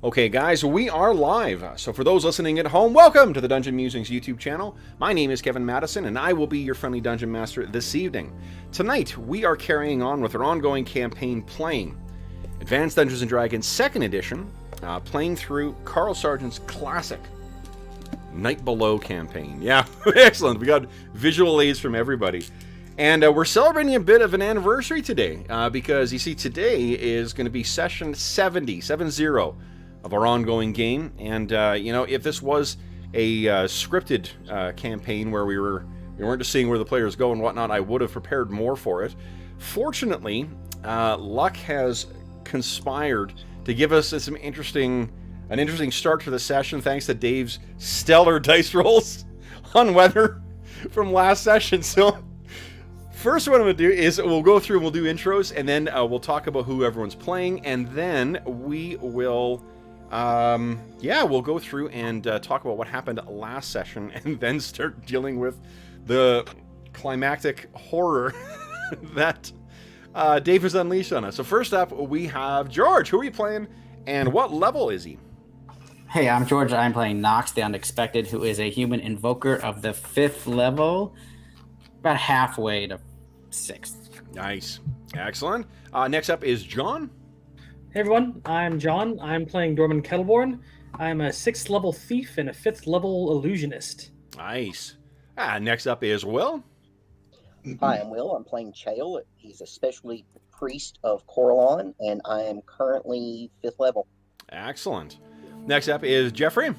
Okay, guys, we are live. So for those listening at home, welcome to the Dungeon Musings YouTube channel. My name is Kevin Madison, and I will be your friendly Dungeon Master this evening. Tonight, we are carrying on with our ongoing campaign playing Advanced Dungeons & Dragons 2nd Edition, playing through Carl Sargent's classic Night Below campaign. Yeah, excellent. We got visual aids from everybody. And we're celebrating a bit of an anniversary today, because, you see, today is going to be session 70 of our ongoing game. And, you know, if this was a scripted campaign where we weren't just seeing where the players go and whatnot, I would have prepared more for it. Fortunately, luck has conspired to give us an interesting start to the session, thanks to Dave's stellar dice rolls on weather from last session. So first what I'm going to do is we'll go through and we'll do intros, and then we'll talk about who everyone's playing, and then we will, we'll go through and talk about what happened last session, and then start dealing with the climactic horror that Dave has unleashed on us. So first up, we have George. Who are you playing, and what level is he? Hey, I'm George. I'm playing Knox, the Unexpected, who is a human invoker of the 5th level, about halfway to 6th. Nice. Excellent. Next up is John. Hey everyone, I'm John. I'm playing Dorman Kettleborn. I'm a 6th level thief and a 5th level illusionist. Nice. Next up is Will. Hi, I'm Will. I'm playing Chael. He's a specialty priest of Coralon, and I am currently 5th level. Excellent. Next up is Jeffrey. Hey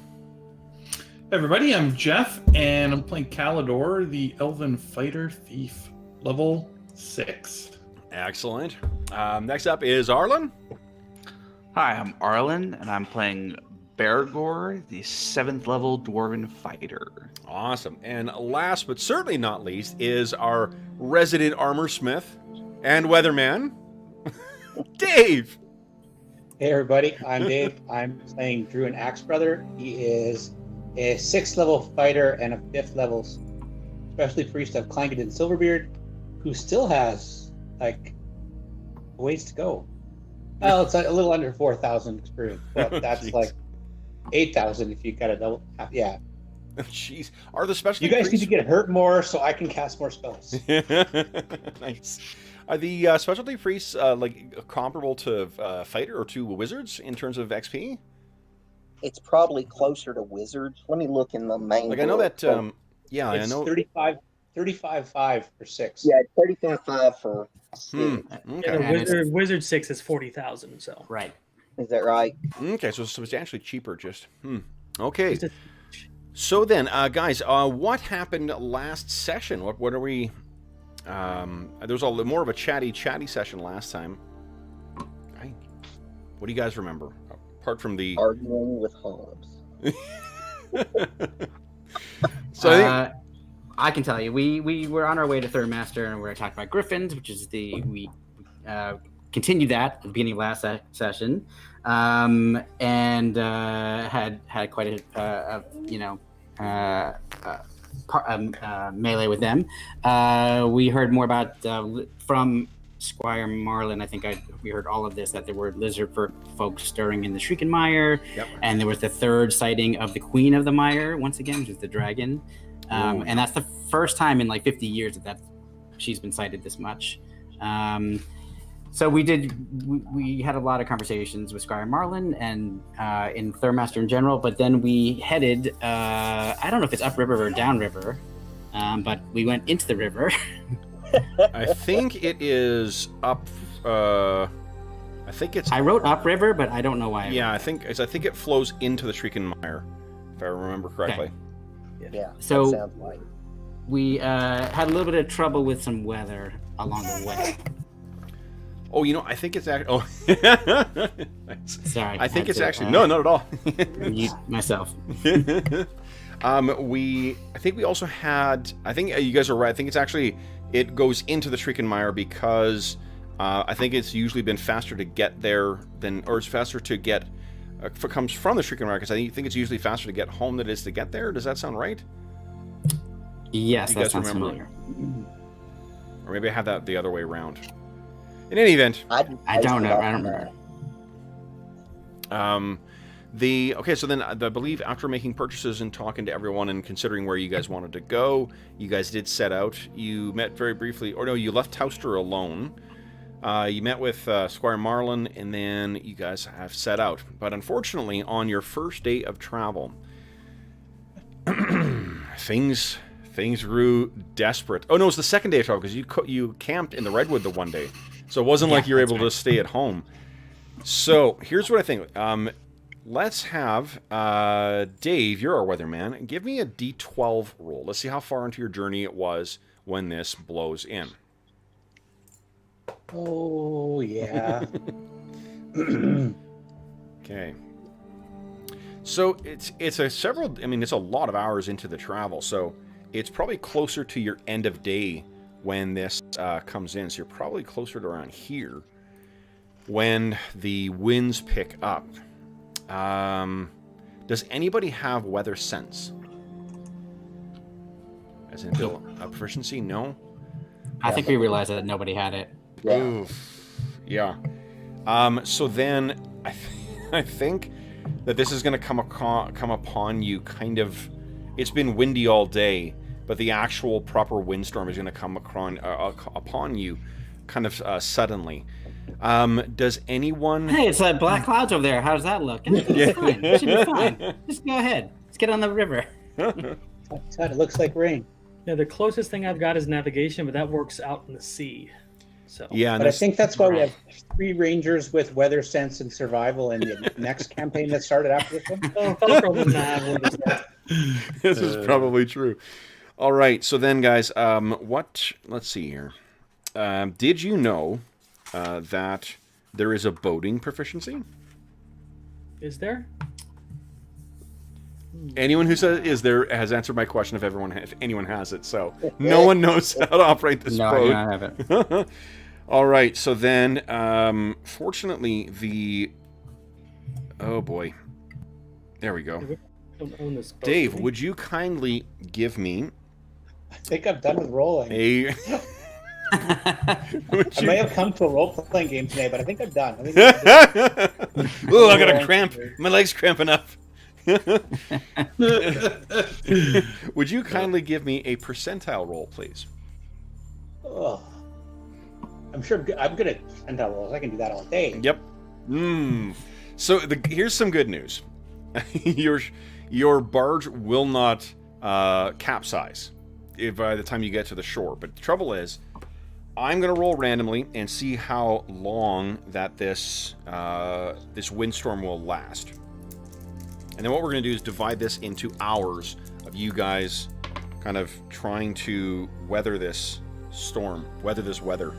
everybody, I'm Jeff, and I'm playing Calidor, the Elven Fighter Thief, level 6. Excellent. Next up is Arlen. Hi, I'm Arlen, and I'm playing Bergour, the 7th level Dwarven Fighter. Awesome. And last but certainly not least is our resident armor smith and weatherman, Dave. Hey everybody, I'm Dave. I'm playing Druin Axebrother. He is a 6th level fighter and a 5th level specialty priest of Clangeddon Silverbeard, who still has like ways to go. Well, it's like a little under 4,000 experience, but that's like 8,000 if you got a double. Yeah. Jeez, are the specialty You guys priests... need to get hurt more so I can cast more spells. Nice. Are the specialty priests like comparable to fighter or to wizards in terms of XP? It's probably closer to wizards. Let me look in the main. Like I know that. It's I know 35.5 for 6. Yeah, 35.5 for 6. Okay. Yeah, Wizard 6 is 40,000. So Right. Is that right? Okay, so substantially cheaper. Just okay. So then, guys, what happened last session? What are we? There was more of a chatty session last time. What do you guys remember? Apart from the Arguing with Hobbs. So I can tell you, we were on our way to Third Master, and we were attacked by griffins, which is we continued that at the beginning of last session, and had quite a melee with them. We heard more about from Squire Marlin. I think we heard all of this, that there were lizard folks stirring in the Shrieking Mire. Yep. And there was the 3rd sighting of the Queen of the Mire once again, which is the dragon. And that's the first time in like 50 years that she's been sighted this much. So we had a lot of conversations with Squire Marlin and in Thurmaster in general, but then we headed, I don't know if it's upriver or downriver, but we went into the river. I think it is up. I think it's. I wrote upriver, but I don't know why. I think it flows into the Shrieking Mire, if I remember correctly. Okay. Yeah. So that sounds right. we had a little bit of trouble with some weather along the way. Oh, you know, I think it's actually. Oh, Sorry. I think it's actually no, not at all. Myself. I think we also had. I think you guys are right. I think it's actually it goes into the Shrieking Mire because I think it's usually been faster to get there or it's faster to get. If it comes from the Shrieking Mire, because I think it's usually faster to get home than it is to get there. Does that sound right? Yes, you that guys sounds remember? familiar. Or maybe I have that the other way around. In any event, I don't know. I don't remember. Okay, so then I believe after making purchases and talking to everyone and considering where you guys wanted to go, you guys did set out. You met very briefly, or no, you left Towster alone. You met with Squire Marlin, and then you guys have set out. But unfortunately, on your first day of travel, things grew desperate. Oh no, it was the second day of travel because you camped in the Redwood the one day, so it wasn't like you were able to stay at home. So here's what I think. Let's have Dave. You're our weatherman. Give me a D12 roll. Let's see how far into your journey it was when this blows in. Oh, yeah. Okay. So it's a lot of hours into the travel, so it's probably closer to your end of day when this comes in. So you're probably closer to around here when the winds pick up. Does anybody have weather sense? As in a proficiency? No? I think we realized that nobody had it. Yeah. Oof. Yeah. So then I think that this is going to come upon you kind of... It's been windy all day, but the actual proper windstorm is going to come upon you kind of suddenly. Does anyone... Hey, it's black clouds over there. How does that look? It's fine. It should be fine. Just go ahead. Let's get on the river. It looks like rain. Yeah, the closest thing I've got is navigation, but that works out in the sea. So Yeah, But I think that's why we have 3 rangers with weather sense and survival in the next campaign that started after this one. Oh, Falco doesn't have one of those. this is probably true. All right, so then, guys, let's see here. Did you know that there is a boating proficiency? Is there? Anyone who says is there has answered my question if anyone has it. So no one knows how to operate this No, boat. I do not have it. All right, so then, fortunately, oh boy, there we go. I don't own this boat. Dave, would you kindly give me I think I'm done with rolling. a? I may have come to a role-playing game today, but I think I'm done. Oh, I got a cramp. My leg's cramping up. Would you kindly give me a percentile roll, please? Oh. I'm sure I'm good at percentile rolls. I can do that all day. Yep. So here's some good news. Your barge will not capsize by the time you get to the shore. But the trouble is, I'm going to roll randomly and see how long that this windstorm will last. And then what we're going to do is divide this into hours of you guys kind of trying to weather this storm, weather this weather.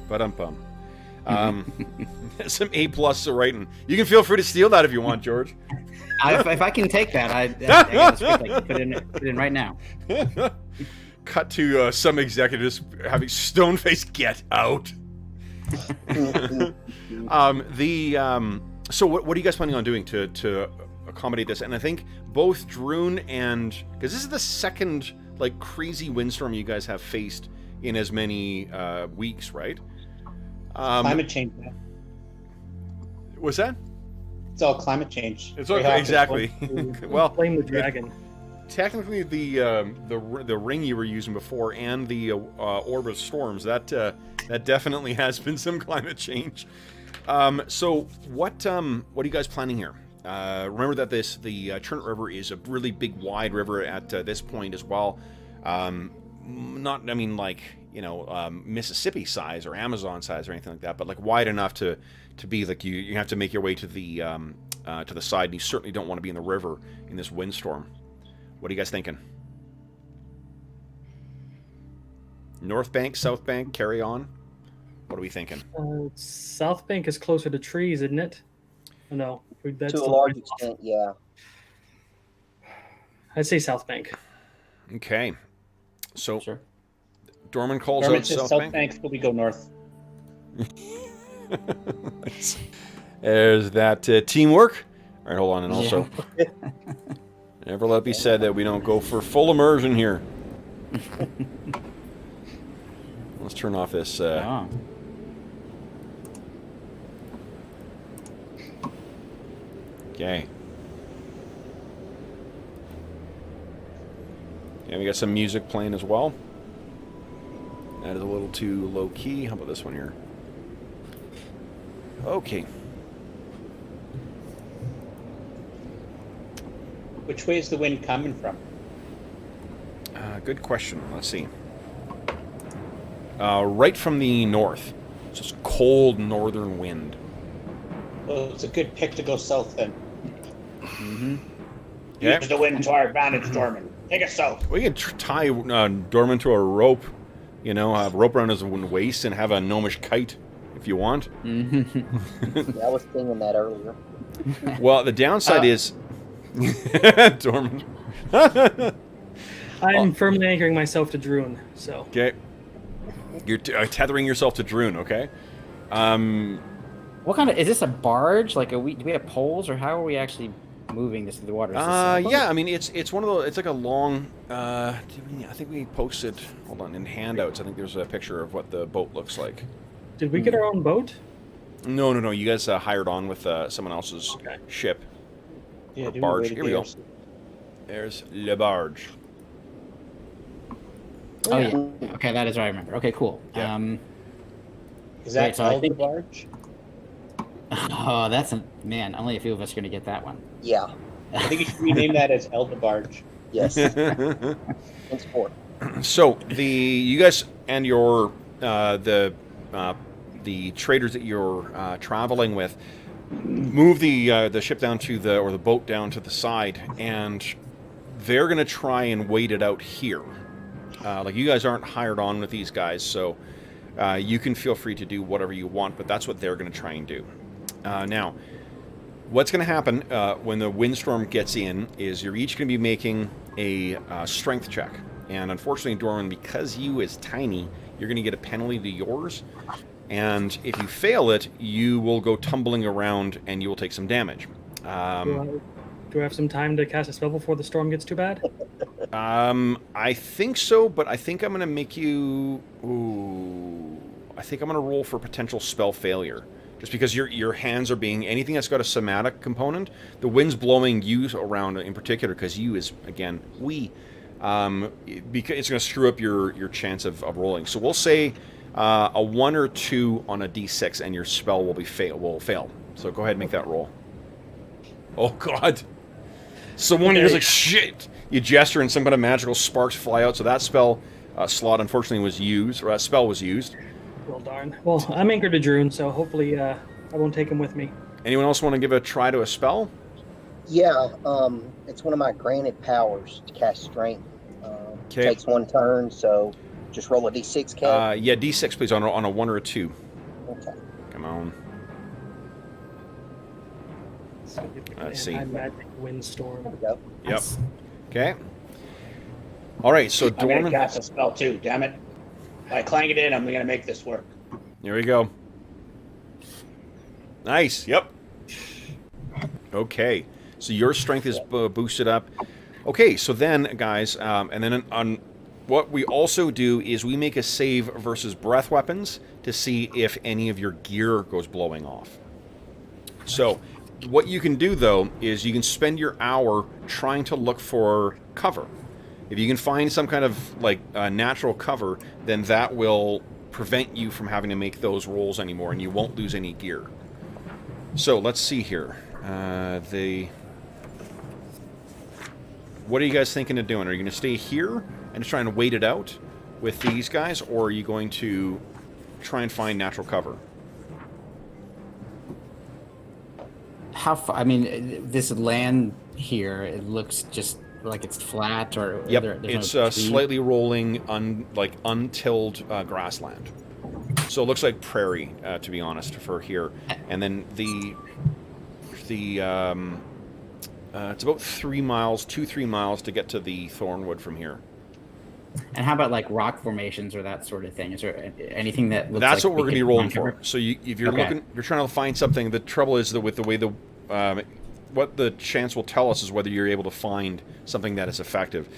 Ba-dum-bum. Some A+ writing. You can feel free to steal that if you want, George. If I can take that, I got a script I can put it in right now. Cut to some executives having stone-face get out. So what are you guys planning on doing to accommodate this? And I think both Druin and... Because this is the second like crazy windstorm you guys have faced in as many weeks, right? Climate change, man. What's that? It's all climate change. It's okay, exactly. Well, Blame the dragon. technically the ring you were using before and the orb of storms, that definitely has been some climate change. So what are you guys planning here? Remember that the Trinity River is a really big, wide river at this point as well. Not, I mean, like, you know, Mississippi size or Amazon size or anything like that, but like wide enough to be like you have to make your way to the side, and you certainly don't want to be in the river in this windstorm. What are you guys thinking? North Bank, South Bank, carry on? What are we thinking? South Bank is closer to trees, isn't it? No, that's To a large extent, yeah. I'd say South Bank. Okay. So, Sure. Dorman calls Dorman out says South South Bank. Bank, but we go north. There's that teamwork. All right, hold on. And also, never let it be said that we don't go for full immersion here. Let's turn off this. Okay. Yeah, we got some music playing as well. That is a little too low key. How about this one here? Okay. Which way is the wind coming from? Good question. Let's see. Right from the north. It's just cold northern wind. Well, it's a good pick to go south then. Mm-hmm. Yeah. Use the wind to our advantage, Dorman. Take us south. We can tie Dorman to a rope, you know, have a rope around his waist and have a gnomish kite if you want. Mm-hmm. I was thinking that earlier. Well, the downside is... Dorman. I'm firmly anchoring myself to Druin, so. Okay. You're tethering yourself to Druin, okay? What kind of is this a barge? Like, do we have poles, or how are we actually moving this through the water? Yeah, I mean it's one of those. It's like a long. I think we posted. Hold on, in handouts. I think there's a picture of what the boat looks like. Did we get our own boat? No. You guys hired on with someone else's ship. Yeah, Barge. Here we go. There's Le Barge. Oh yeah. Okay, that is what I remember. Okay, cool. Yeah. Is that so I think Barge? Oh, that's man. Only a few of us are gonna get that one. Yeah. I think you should rename that as Barge. Yes. In sport. So you guys and your the traders that you're traveling with move the ship down to the boat down to the side, and they're gonna try and wait it out here. Like, you guys aren't hired on with these guys, so you can feel free to do whatever you want, but that's what they're going to try and do. Now, what's going to happen when the windstorm gets in is you're each going to be making a strength check. And unfortunately, Dorman, because you is tiny, you're going to get a penalty to yours. And if you fail it, you will go tumbling around and you will take some damage. Do I have some time to cast a spell before the storm gets too bad? I think so, but I think I'm going to make you... Ooh, I think I'm going to roll for potential spell failure. Just because your hands are being... Anything that's got a somatic component, the wind's blowing you around in particular, because you is, again, because it's going to screw up your chance of rolling. So we'll say a 1 or 2 on a d6, and your spell will fail. So go ahead and make that roll. Oh, God. So one is like, shit! You gesture and some kind of magical sparks fly out, so that spell slot unfortunately was used, or that spell was used. Well, darn. Well, I'm anchored to Druin, so hopefully I won't take him with me. Anyone else want to give a try to a spell? Yeah, it's one of my granted powers to cast strength. Takes 1 turn, so just roll a d6, Kev. Yeah, d6 please, on a 1 or a 2. Okay. Come on. Let's see. Magic windstorm. There we go. Yep. Okay. All right, so I'm going Dorman... to cast a spell too, damn it. If I clang it in, I'm going to make this work. Here we go. Nice, yep. Okay, so your strength is boosted up. Okay, so then, guys, and then on what we also do is we make a save versus breath weapons to see if any of your gear goes blowing off. So... What you can do, though, is you can spend your hour trying to look for cover. If you can find some kind of, like, natural cover, then that will prevent you from having to make those rolls anymore, and you won't lose any gear. So, let's see here. What are you guys thinking of doing? Are you going to stay here and just try and wait it out with these guys, or are you going to try and find natural cover? How far? I mean, this land here, it looks just like it's flat, or yep, there's it's slightly rolling, untilled grassland. So it looks like prairie, to be honest, for here. And then it's about 3 miles, 2-3 miles to get to the Thornwood from here. And how about like rock formations or that sort of thing? Is there anything that looks That's like what we're going to be rolling for. cover? So if you're you're trying to find something. The trouble is that with the way what the chance will tell us is whether you're able to find something that is effective.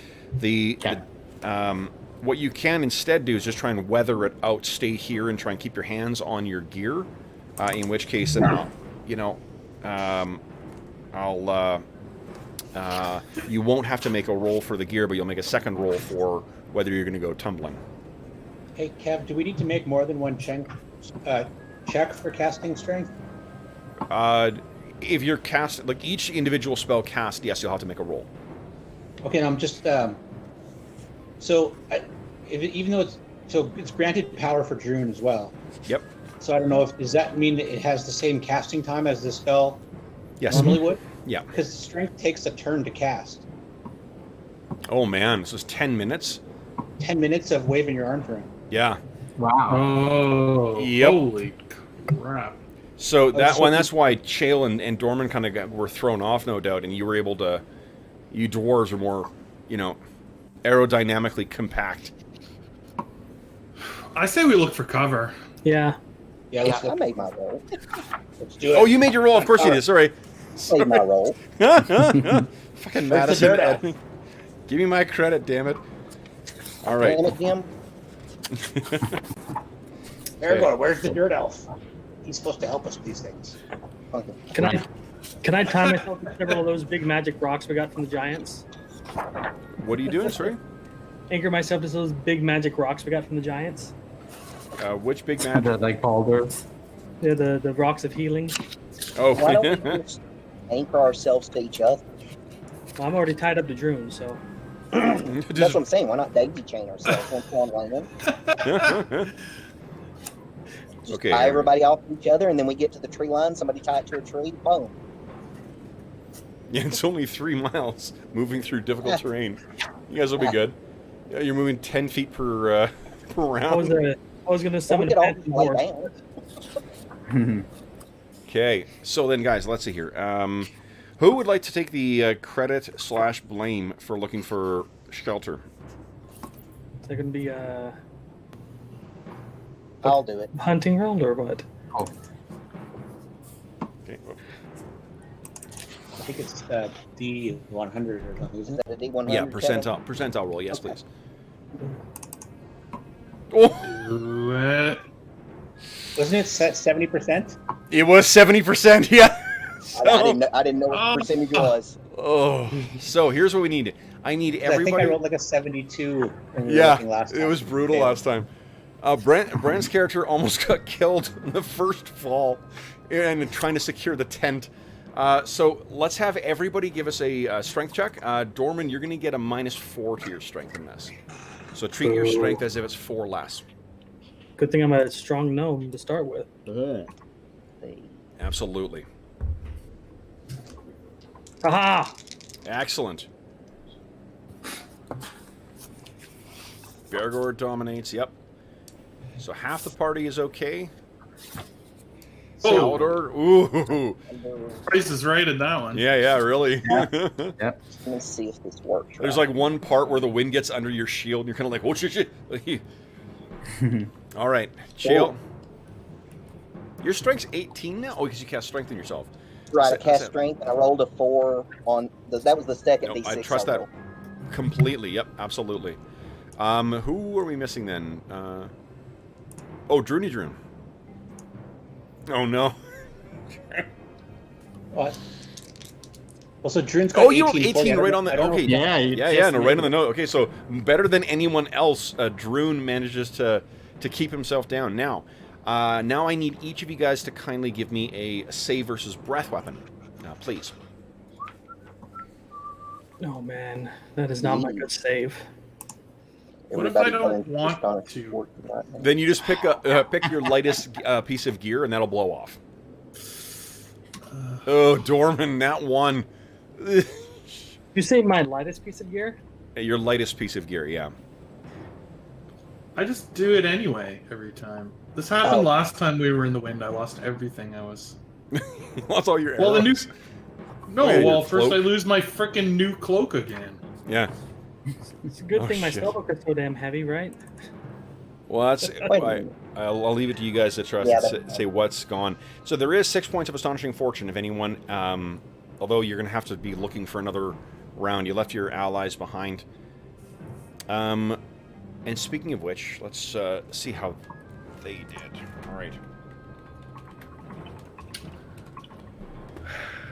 What you can instead do is just try and weather it out, stay here, and try and keep your hands on your gear. In which case, then I'll You won't have to make a roll for the gear, but you'll make a second roll for whether you're going to go tumbling. Hey, Kev, do we need to make more than one check for casting strength? If you're cast, like each individual spell cast, yes, you'll have to make a roll. Okay, I'm just even though it's granted power for Druin as well. Yep. So I don't know does that mean that it has the same casting time as the spell Yes. normally would? Yeah. Because strength takes a turn to cast. Oh man, this is 10 minutes. 10 minutes of waving your arms around. Yeah. Wow. Oh, Yep. holy crap. So that's why Chael and Dorman kind of were thrown off, no doubt, and you were able to. You dwarves are more, aerodynamically compact. I say we look for cover. Yeah. Yeah, I made my roll. let's do it. Oh, you made your roll. Of course you did. Sorry. Made my roll. Fucking Where's the dirt at? Madison. Give me my credit, damn it. All right. Damn it, Jim. Bergour, where's the dirt elf? He's supposed to help us with these things. Okay. Can I tie myself to several of those big magic rocks we got from the giants? What are you doing, sorry? Anchor myself to those big magic rocks we got from the giants. Which big man? The, like boulders. Yeah, the rocks of healing. Oh. Why don't we just anchor ourselves to each other? Well, I'm already tied up to Druin, so. That's what I'm saying. Why not daisy chain ourselves? One land. Okay. Tie everybody off each other, and then we get to the tree line. Somebody tie it to a tree. Boom. Yeah, it's only 3 miles moving through difficult terrain. You guys will be good. Yeah, you're moving 10 feet per round. I was gonna Well, summon we a get all phantom lay horse. down. Okay, so then, guys, let's see here. Who would like to take the credit/blame for looking for shelter? Is that gonna be I'll do it. hunting round or what? Oh, Okay. I think it's D100 or something, Is isn't it? that a D100? Yeah, Kevin? percentile roll. Yes, Okay. please. Oh, Do it. Wasn't it set 70%? it was 70%. Yeah. I didn't know what the percentage was. Oh, so here's what we need. I need I think everybody. I rolled like a 72 when we were Yeah, looking last time. it was brutal Yeah. last time. Brent's character almost got killed in the first fall and trying to secure the tent. So let's have everybody give us a strength check. Dorman, you're going to get a -4 to your strength in this. So treat your strength as if it's 4 less. Good thing I'm a strong gnome to start with. Absolutely. Aha! Excellent. Bergour dominates, yep. So half the party is okay. Oh. Salvador, ooh. Price is right in that one. Yeah, really. yep. Let me see if this works. There's right. like one part where the wind gets under your shield and you're kind of like, oh shit. All right, Chael. Your strength's 18 now? Oh, because you cast strength on yourself. Right, I cast strength, and I rolled a 4 on... That was the second Nope, D6 I trust that rolled. completely. Yep, absolutely. Who are we missing then? Oh, Druin. Oh no. What? Well, so Druin's got Oh, you rolled 18 18 right on I the. don't know Okay. if- Yeah. No, right on the note. Okay, so better than anyone else, Druin manages to keep himself down. Now I need each of you guys to kindly give me a save versus breath weapon, please. Oh man, that is not my good save. What if I Everybody don't playing want Sonic to? Sport right now. Then you just pick your lightest piece of gear, and that'll blow off. Oh, Dorman, that one. You say my lightest piece of gear? Your lightest piece of gear, yeah. I just do it anyway every time. This happened Oh. last time we were in the wind. I lost everything. I was. That's all your Well, the new. arrows. No, Oh, yeah, well, your first I cloak. lose my frickin' new cloak again. Yeah. It's a good Oh, thing my shit. spellbook is so damn heavy, right? Well, that's. Wait a minute. I'll leave it to you guys to trust. Yeah, Say what's gone. So there is 6 points of astonishing fortune if anyone. Although you're going to have to be looking for another round. You left your allies behind. And speaking of which, let's see how they did. All right.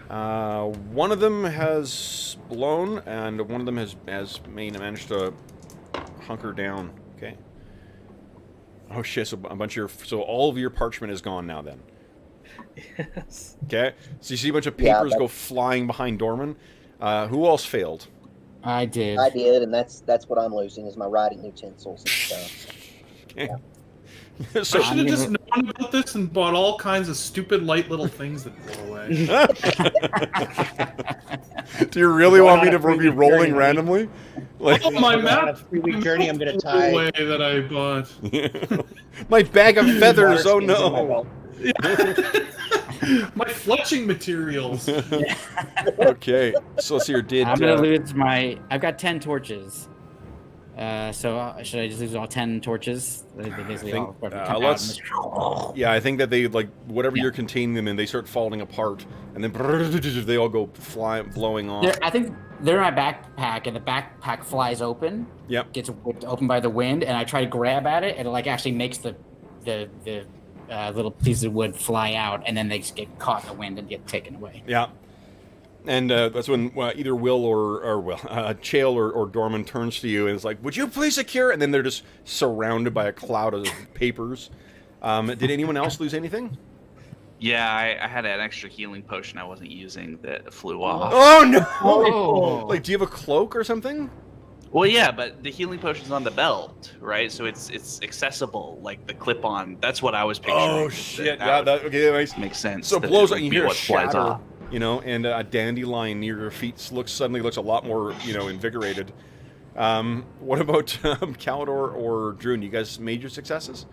One of them has blown, and one of them has managed to hunker down. Okay. Oh shit! So all of your parchment is gone now. Then. Yes. Okay. So you see a bunch of papers go flying behind Dorman. Who else failed? I did. I did, and that's what I'm losing is my writing utensils and stuff. Okay. Yeah. So I should have just known about this and bought all kinds of stupid light little things that blow away. do you really want me to Going on a be 3-week rolling journey. randomly? Like Oh, my On a map 3-week journey, I'm going to blew tie away that I bought. my bag of feathers. water Oh skins in my no. belt. My fletching materials. Okay. So let's see your did. I'm gonna lose my. I've got 10 torches. So should I just lose all 10 torches? They basically think, all come out let's- and Yeah, I think that they like whatever Yeah. you're containing them in, they start falling apart, and then they all go blowing off. I think they're in my backpack, and the backpack flies open. Yep. Gets whipped open by the wind, and I try to grab at it, and it like actually makes the little pieces of wood fly out, and then they just get caught in the wind and get taken away. Yeah. And that's when either Will or Chael or Dorman turns to you and is like, "Would you please secure?" And then they're just surrounded by a cloud of papers. Did anyone else lose anything? Yeah, I had an extra healing potion I wasn't using that flew off. Oh no! Oh. Like, do you have a cloak or something? Well, yeah, but the healing potion's on the belt, right? So it's accessible, like the clip-on. That's what I was picturing. Oh shit! That Yeah, okay, nice. makes sense. So it that blows would out. You be hear a what flies shatter, off. you know, and a dandelion near your feet suddenly looks a lot more, invigorated. What about Calidor or Druin? You guys made your successes?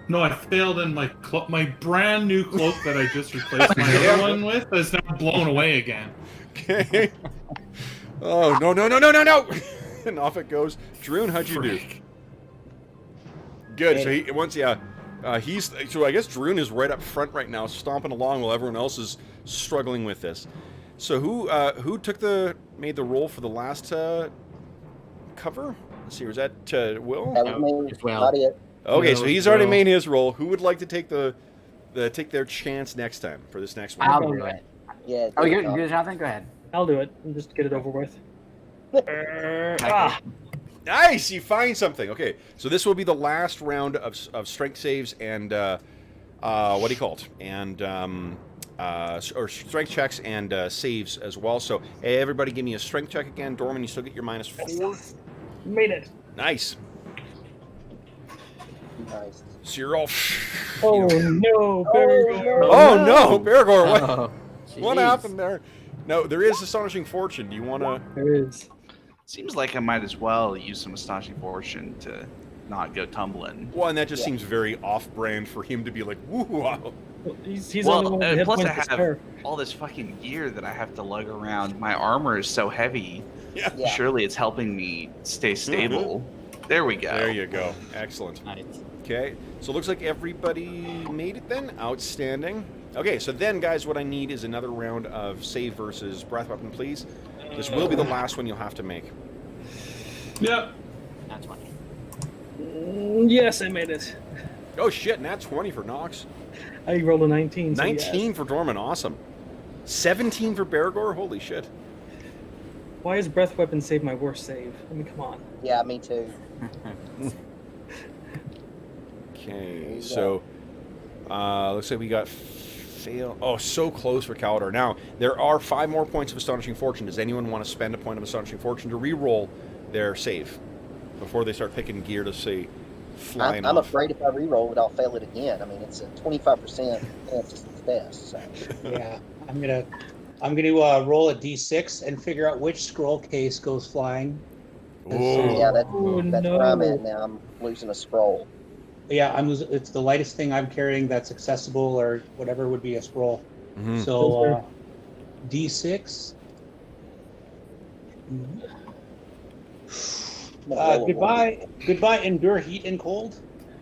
No, I failed in my my brand new cloak that I just replaced my other one with is now blown away again. Okay. Oh no! And off it goes. Druin, how'd you do? Good. So he's so I guess Druin is right up front right now, stomping along while everyone else is struggling with this. So who made the roll for the last cover? Let's see, was that Will? That was me. Well. Not it. Okay, so he's already Will. made his roll. Who would like to take take their chance next time for this next one? I'll do it. Yeah. Oh, you're Jonathan? Go ahead. I'll do it and just get it over with. Nice, you find something. Okay, so this will be the last round of strength saves and what do you call it? And or strength checks and saves as well. So hey, everybody, give me a strength check again. Dorman, you still get your -4. Made it. Nice. Nice. So you're all. Oh no, Bergour. Oh no, Bergour! What, Oh, what jeez. happened there? No, there is astonishing fortune. Do you want to? There is. Seems like I might as well use some astonishing fortune to not go tumbling. Well, and that just seems very off-brand for him to be like, "Woo!" Wow. He's only one with the hit plus I points to have spare. all this fucking gear that I have to lug around. My armor is so heavy. Yeah. Yeah. Surely it's helping me stay stable. There we go. There you go. Excellent. Nice. Okay, so it looks like everybody made it then. Outstanding. Okay, so then, guys, what I need is another round of save versus breath weapon, please. This will be the last one you'll have to make. Yep. That's funny. Yes, I made it. Oh shit, nat 20 for Knox. I rolled a 19. So 19 yes. for Dorman, awesome. 17 for Bergour, holy shit. Why is breath weapon save my worst save? I mean, come on. Yeah, me too. Okay, so looks like we got fail. Oh, so close for Calidor. Now, there are 5 more points of Astonishing Fortune. Does anyone want to spend a point of Astonishing Fortune to re-roll their save before they start picking gear to say flying I'm off? afraid if I re-roll it, I'll fail it again. I mean, it's a 25% chance to success. So. Yeah, I'm gonna roll a d6 and figure out which scroll case goes flying. Ooh. Yeah, that's Oh, where I'm no. at now. I'm losing a scroll. Yeah, it's the lightest thing I'm carrying that's accessible or whatever would be a scroll. Mhm. So d6. Goodbye, endure heat and cold.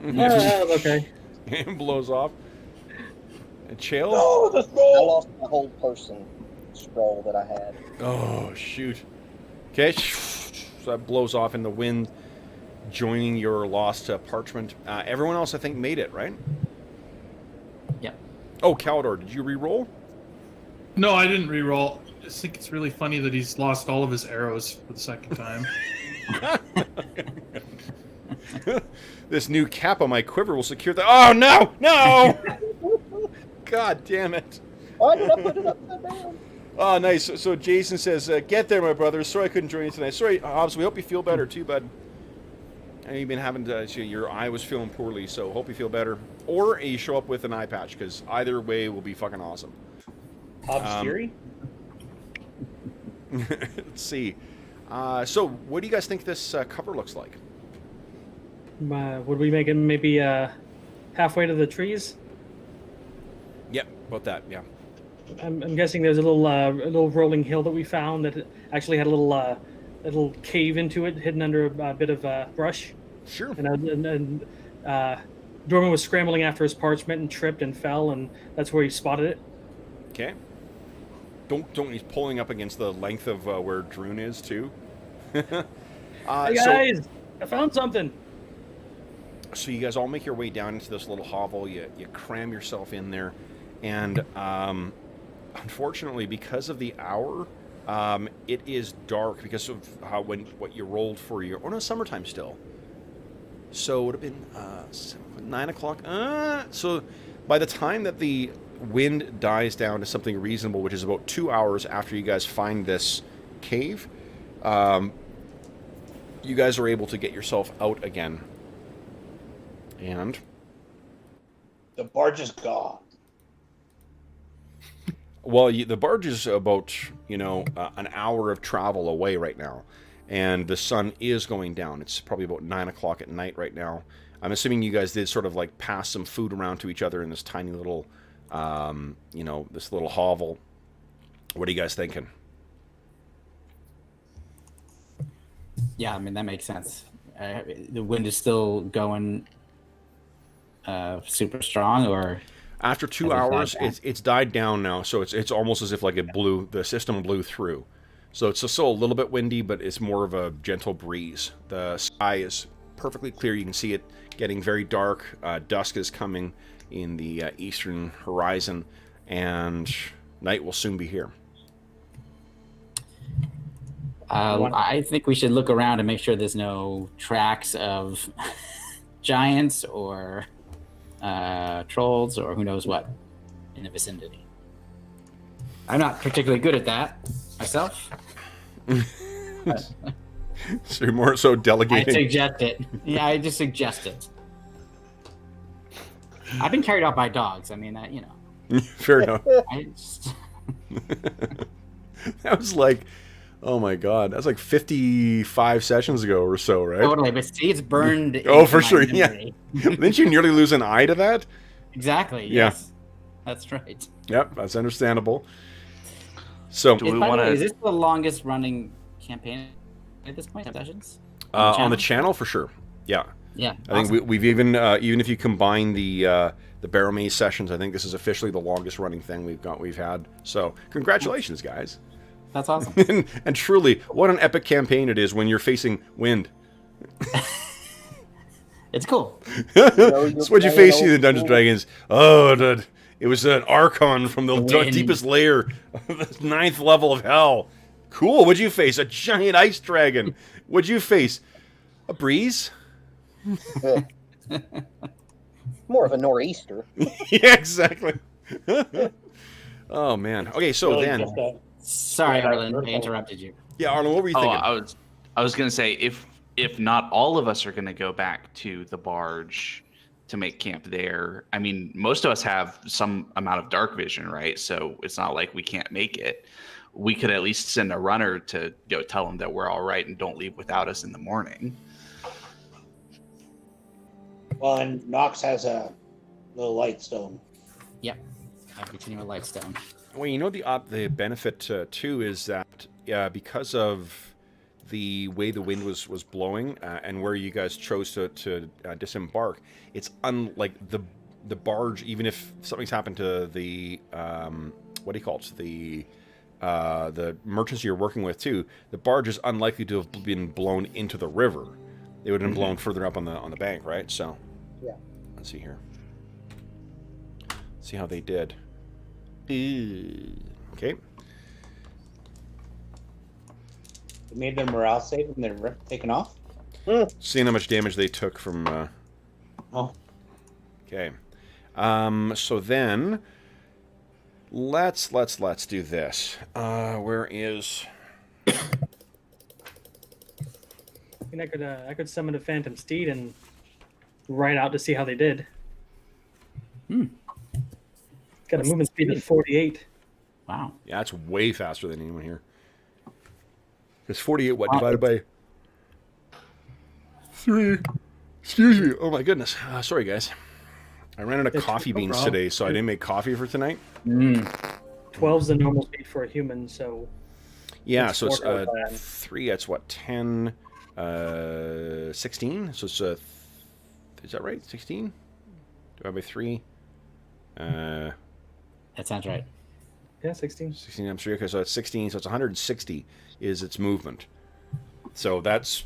Okay. And blows off. And Chael? Oh, the I scroll! lost the whole person scroll that I had. Oh, shoot. Okay, so that blows off in the wind, joining your lost parchment. Everyone else, I think, made it, right? Yep. Oh, Calidor, did you re-roll? No, I didn't re-roll. I just think it's really funny that he's lost all of his arrows for the second time. This new cap on my quiver will secure the... Oh, no! No! God damn it. Why did I put it upside down? Oh, nice. So Jason says, get there, my brother. Sorry I couldn't join you tonight. Sorry, Hobbs. We hope you feel better, too, bud. I know you've been having to... your eye was feeling poorly, so hope you feel better. Or you show up with an eye patch, because either way will be fucking awesome. Hobbs theory? Let's see. So, what do you guys think this cover looks like? Would we make it maybe halfway to the trees? Yep, about that, yeah. I'm guessing there's a little rolling hill that we found that actually had a little cave into it, hidden under a bit of brush. Sure. And Dorman was scrambling after his parchment and tripped and fell, and that's where he spotted it. Okay. Don't he's pulling up against the length of where Druin is too. Hey guys, I found something. So you guys all make your way down into this little hovel. You cram yourself in there, and unfortunately, because of the hour, it is dark because of what you rolled for your. Oh no, summertime still. So it would have been 9 o'clock. So by the time that the wind dies down to something reasonable, which is about 2 hours after you guys find this cave, you guys are able to get yourself out again. And The barge is gone. well, the barge is about an hour of travel away right now, and the sun is going down. It's probably about 9 o'clock at night right now. I'm assuming you guys did sort of like pass some food around to each other in this tiny little this little hovel. What are you guys thinking? Yeah, I mean, that makes sense. The wind is still going super strong, or after 2 hours, it's died down now, so it's almost as if like the system blew through. So it's still a little bit windy, but it's more of a gentle breeze. The sky is perfectly clear. You can see it getting very dark. Dusk is coming in the eastern horizon, and night will soon be here. I think we should look around and make sure there's no tracks of giants or trolls or who knows what in the vicinity. I'm not particularly good at that myself. So you're more so delegating. I suggest it. Yeah, I just suggest it. I've been carried out by dogs. I mean, Fair enough. I just... That was like, oh my god, that's like 55 sessions ago or so, right? Totally, but see, it's burned. Oh, for sure, memory. Yeah. Didn't you nearly lose an eye to that? Exactly. Yeah. Yes, that's right. Yep, that's understandable. So, Do we want to? Is this the longest running campaign at this point? Sessions on the channel for sure. Yeah. Yeah. I think we've even if you combine the Barrow Maze sessions, I think this is officially the longest running thing we've had. So, congratulations, guys. That's awesome. and truly, what an epic campaign it is when you're facing wind. It's cool. That's what you face in the Dungeons & Dragons. Oh, it was an Archon from the deepest layer of the 9th level of hell. Cool. What'd you face? A giant ice dragon. What'd you face? A breeze? More of a nor'easter. Yeah, exactly. Oh, man. Okay, so Really then... just a- Sorry, Yeah, Arlen, I perfect. interrupted you. Yeah, Arlen, what were you thinking? I was gonna say if not all of us are gonna go back to the barge to make camp there. I mean, most of us have some amount of dark vision, right? So it's not like we can't make it. We could at least send a runner to go tell them that we're all right and don't leave without us in the morning. Well, and Knox has a little light stone. Yep. I continue with Lightstone. Well, you know, the benefit too is that because of the way the wind was blowing and where you guys chose to disembark, it's unlike the barge. Even if something's happened to the what do you call it, the merchants you're working with too, the barge is unlikely to have been blown into the river. It would have been blown further up on the bank, right? So, Yeah. Let's see here. See how they did. Okay. They made their morale save and they're taken off. Seeing how much damage they took from... Oh. Okay. So then... Let's do this. Where is... I mean, I could summon a phantom steed and ride out to see how they did. Got a movement speed of 48. Wow. Yeah, that's way faster than anyone here. Because 48, what, divided by 3? Excuse me. Oh, my goodness. Sorry, guys. I ran out of coffee beans today, so I didn't make coffee for tonight. 12's the normal speed for a human, so... Yeah, so it's 3, that's what, 10, 16? So it's, is that right? 16? Divided by 3? That sounds right. Yeah, 16. 16, I'm sure. Okay, so it's 16, so it's 160 is its movement. So that's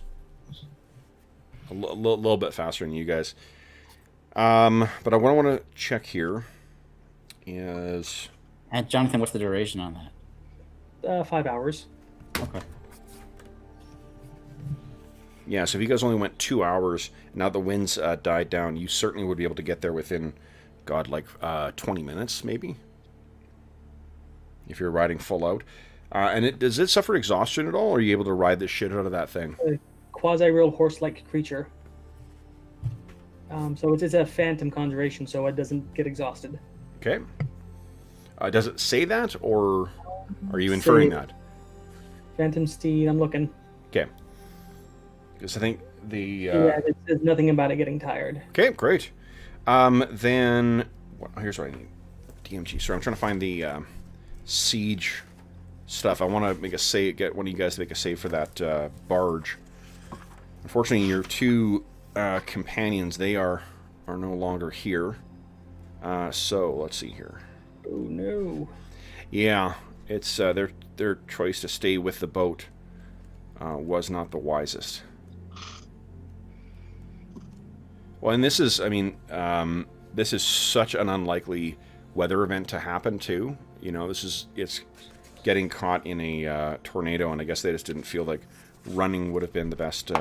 a little bit faster than you guys. But I want to check here is... And Jonathan, what's the duration on that? 5 hours. Okay. Yeah, so if you guys only went 2 hours, now the winds died down, you certainly would be able to get there within, God, like 20 minutes, maybe? If you're riding full out. And does it suffer exhaustion at all, or are you able to ride the shit out of that thing? A quasi-real horse-like creature. So it's a phantom conjuration, so it doesn't get exhausted. Okay. Does it say that, or are you inferring that? Phantom steed, I'm looking. Okay. Because I think the... yeah, it says nothing about it getting tired. Okay, great. Then... here's what I need. DMG. Sorry, I'm trying to find the siege stuff. I want to make a save, get one of you guys to make a save for that barge. Unfortunately, your 2 companions, they are no longer here. So, let's see here. Oh, no. Yeah, it's their choice to stay with the boat was not the wisest. Well, and this is, I mean, this is such an unlikely weather event to happen, too. You know, it's getting caught in a tornado, and I guess they just didn't feel like running would have been the best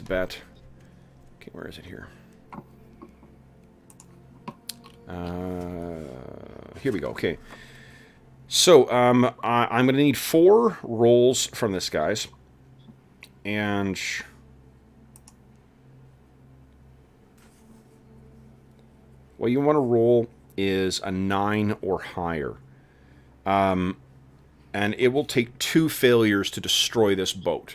bet. Okay, where is it here? Here we go. Okay. So, I'm going to need 4 rolls from this, guys. And... what you want to roll is a 9 or higher. And it will take 2 failures to destroy this boat.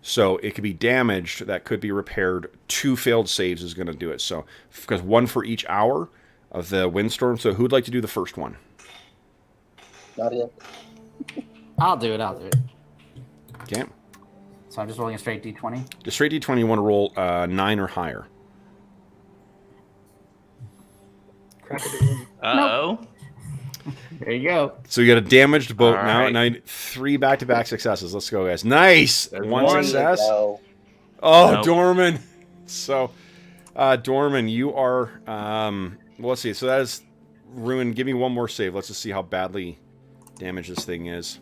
So it could be damaged, that could be repaired. 2 failed saves is going to do it. So, because 1 for each hour of the windstorm. So who'd like to do the first one? Not yet. I'll do it. Okay. So I'm just rolling a straight D20? The straight D20, you want to roll 9 or higher. Uh-oh. There you go. So you got a damaged boat All now. right. Now 3 back-to-back successes. Let's go, guys. Nice! There's 1 one. success. No. Oh, Nope. Dorman. So, Dorman, you are... well, let's see. So that is... Ruin, give me one more save. Let's just see how badly damaged this thing is.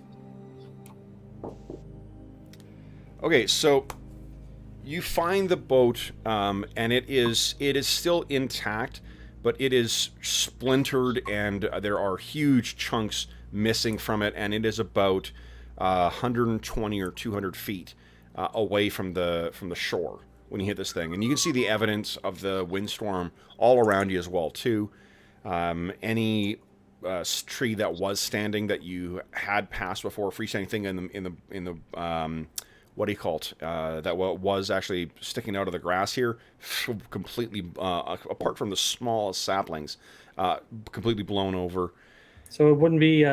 Okay, so... you find the boat, and it is still intact, but it is splintered, and there are huge chunks missing from it, and it is about 120 or 200 feet away from the shore when you hit this thing. And you can see the evidence of the windstorm all around you as well, too. Any tree that was standing that you had passed before, freestanding thing in the what do you call it? That was actually sticking out of the grass here, completely apart from the smallest saplings, completely blown over. So it wouldn't be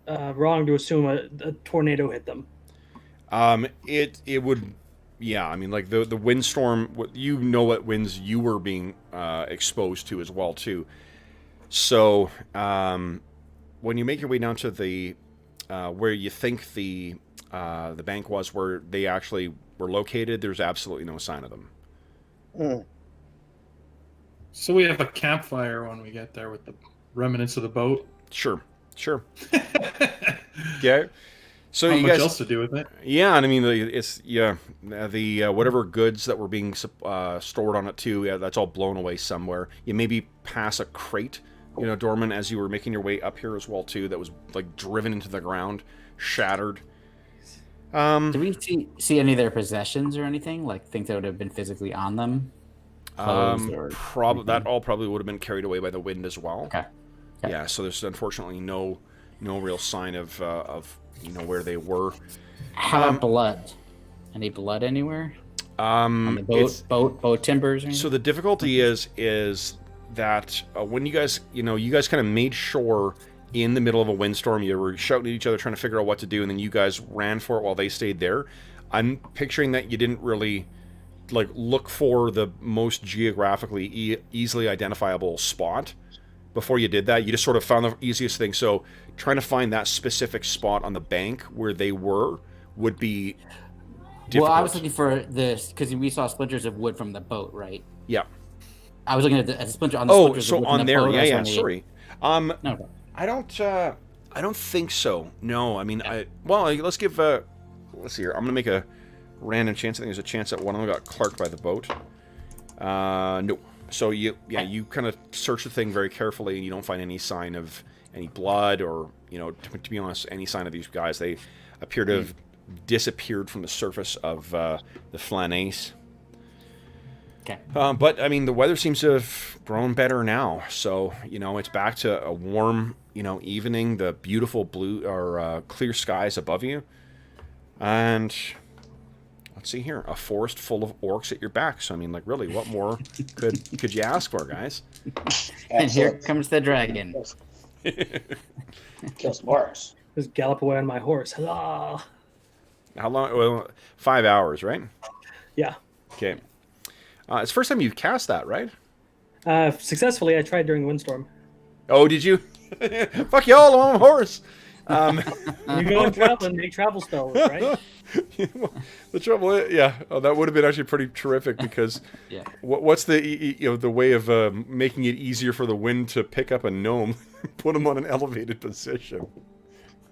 wrong to assume a tornado hit them. It would, yeah. I mean, like the windstorm. You know what winds you were being exposed to as well too. So when you make your way down to the where you think the bank was, where they actually were located, there's absolutely no sign of them. Mm. So we have a campfire when we get there with the remnants of the boat. Sure. Okay. So Not you much guys, else to do with it. yeah, and I mean, the whatever goods that were being stored on it too, yeah, that's all blown away somewhere. You maybe pass a crate, Dorman, as you were making your way up here as well too, that was like driven into the ground, shattered. Do we see any of their possessions or anything? Like things that would have been physically on them? That all probably would have been carried away by the wind as well. Okay. Yeah, so there's unfortunately no real sign of where they were. How about blood? Any blood anywhere? On the boat timbers. Or anything? So the difficulty is that when you guys kind of made sure in the middle of a windstorm, you were shouting at each other trying to figure out what to do, and then you guys ran for it while they stayed there. I'm picturing that you didn't really look for the most geographically easily identifiable spot before you did that. You just sort of found the easiest thing. So trying to find that specific spot on the bank where they were would be difficult. Well, I was looking for this because we saw splinters of wood from the boat, right? Yeah. I was looking at the splinter on the splinters of wood on from the there, boat. yeah, sorry. No. I don't think so. No, I mean, let's give. Let's see here. I'm gonna make a random chance. I think there's a chance that one of them got clarked by the boat. No. So you kind of search the thing very carefully, and you don't find any sign of any blood, or to be honest, any sign of these guys. They appear to have disappeared from the surface of the Flanace. Okay. But I mean, the weather seems to have grown better now, so it's back to a warm, evening. The beautiful blue or clear skies above you, and let's see here, a forest full of orcs at your back. So I mean, really, what more could you ask for, guys? And here comes the dragon. Kill some orcs. Just gallop away on my horse. Huzzah! How long? Well, 5 hours, right? Yeah. Okay. It's the first time you've cast that, right? Successfully, I tried during the windstorm. Oh, did you? Fuck y'all, I'm on a horse. You go and travel and make travel spells, right? The trouble is, that would have been actually pretty terrific because what's the way of making it easier for the wind to pick up a gnome? Put him on an elevated position.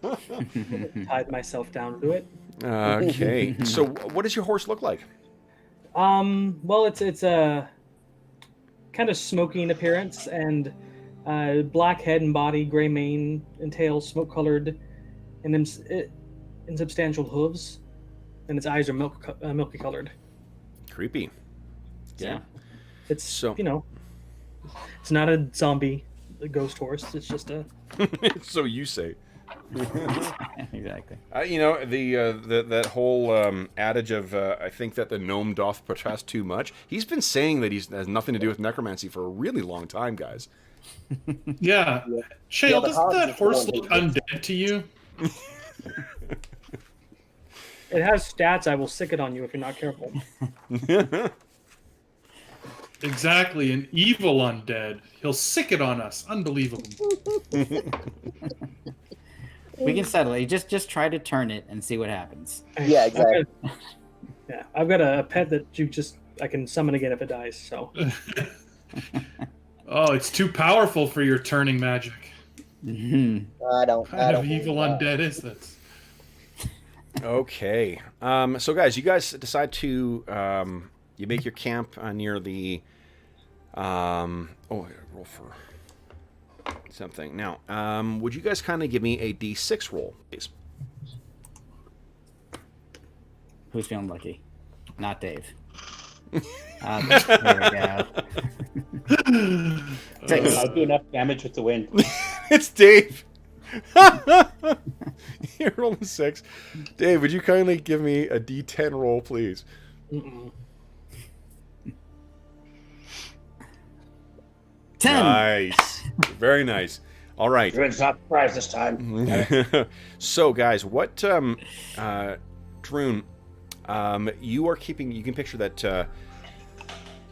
Tied myself down to it. Okay. So what does your horse look like? Well, it's a kind of smoky in appearance, and black head and body, gray mane and tail, smoke-colored, and insubstantial hooves, and its eyes are milky colored. Creepy. Yeah. It's it's not a zombie, a ghost horse. It's just a. So you say. Exactly. That whole adage of I think that the gnome doth protest too much. He's been saying that he has nothing to do with necromancy for a really long time, guys. Yeah. Shale, doesn't that horse look undead to you? It has stats. I will sick it on you if you're not careful. Exactly, an evil undead. He'll sick it on us. Unbelievable. We can settle it. Just try to turn it and see what happens. Yeah, exactly. I've got a pet that I can summon again if it dies. So. Oh, it's too powerful for your turning magic. Mm-hmm. I don't. What kind of evil undead is this? Okay. So guys, you guys decide to you make your camp near the roll for something. Now, would you guys kind of give me a D6 roll, please? Who's feeling lucky? Not Dave. There we go. I'll do enough damage with the wind. It's Dave. You're rolling 6. Dave, would you kindly give me a D10 roll, please? Mm-mm. 10. Nice. Very nice. All right. Druin's not surprised this time. So, guys, what Druin, you are keeping. You can picture that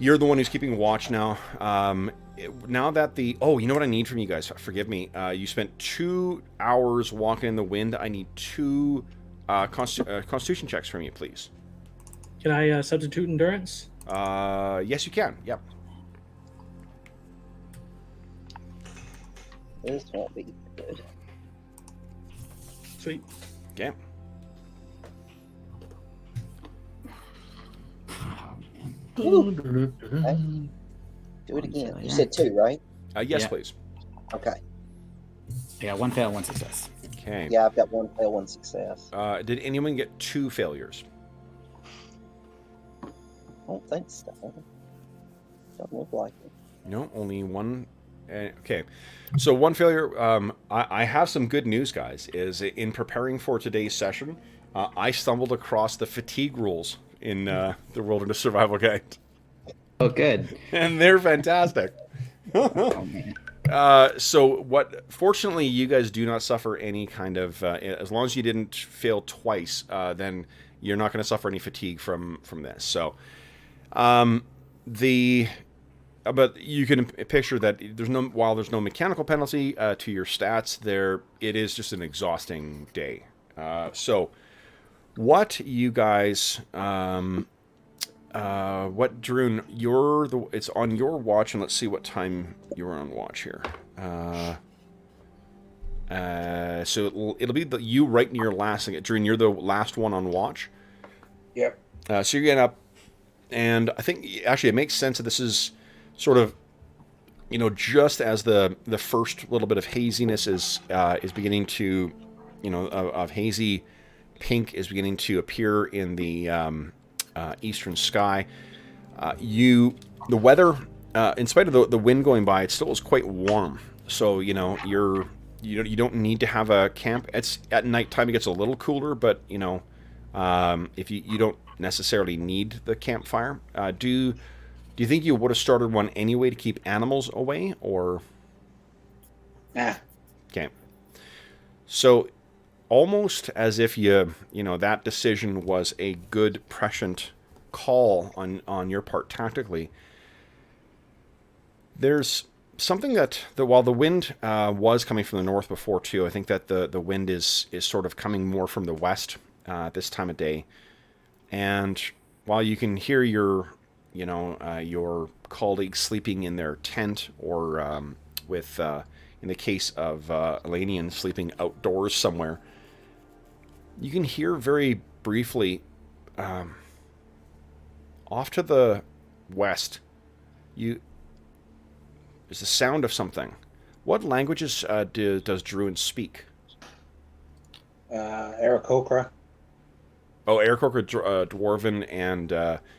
you're the one who's keeping watch now. Now that you know what I need from you guys? Forgive me. You spent 2 hours walking in the wind. I need 2 Constitution checks from you, please. Can I substitute endurance? Yes, you can. Yep. This won't be Good. Sweet. Okay. Woo. Okay. Do it again. You said 2, right? Yes, Yeah. please. Okay. I got 1 fail, 1 success. Okay. Yeah, I've got 1 fail, 1 success. Did anyone get 2 failures? I don't think so. Doesn't look like it. No, only 1. Okay. So 1 failure. I have some good news, guys. Is in preparing for today's session, I stumbled across the fatigue rules in the Wilderness Survival Guide. Oh, good. And they're fantastic. Oh, man. Fortunately, you guys do not suffer any kind of, as long as you didn't fail twice, then you're not going to suffer any fatigue from this. So, but you can picture that while there's no mechanical penalty to your stats, it is just an exhausting day. So, what you guys, Druin, it's on your watch, and let's see what time you're on watch here. So it'll be you right near last. Druin, you're the last one on watch. Yep. So you're getting up, and I think actually it makes sense that this is sort of, just as the first little bit of haziness is beginning to, of hazy pink is beginning to appear in the eastern sky. The weather, in spite of the wind going by, it still is quite warm. So you don't need to have a camp. It's at nighttime it gets a little cooler, but if you don't necessarily need the campfire. Do you think you would have started one anyway to keep animals away, or? Nah. Okay. So, almost as if that decision was a good prescient call on your part tactically. There's something that while the wind was coming from the north before too, I think that the wind is sort of coming more from the west this time of day, and while you can hear your colleagues sleeping in their tent, or in the case of Elanion sleeping outdoors somewhere, you can hear very briefly off to the west. There's the sound of something. What languages does Druin speak? Aarakocra. Oh, Aarakocra, Dwarven, and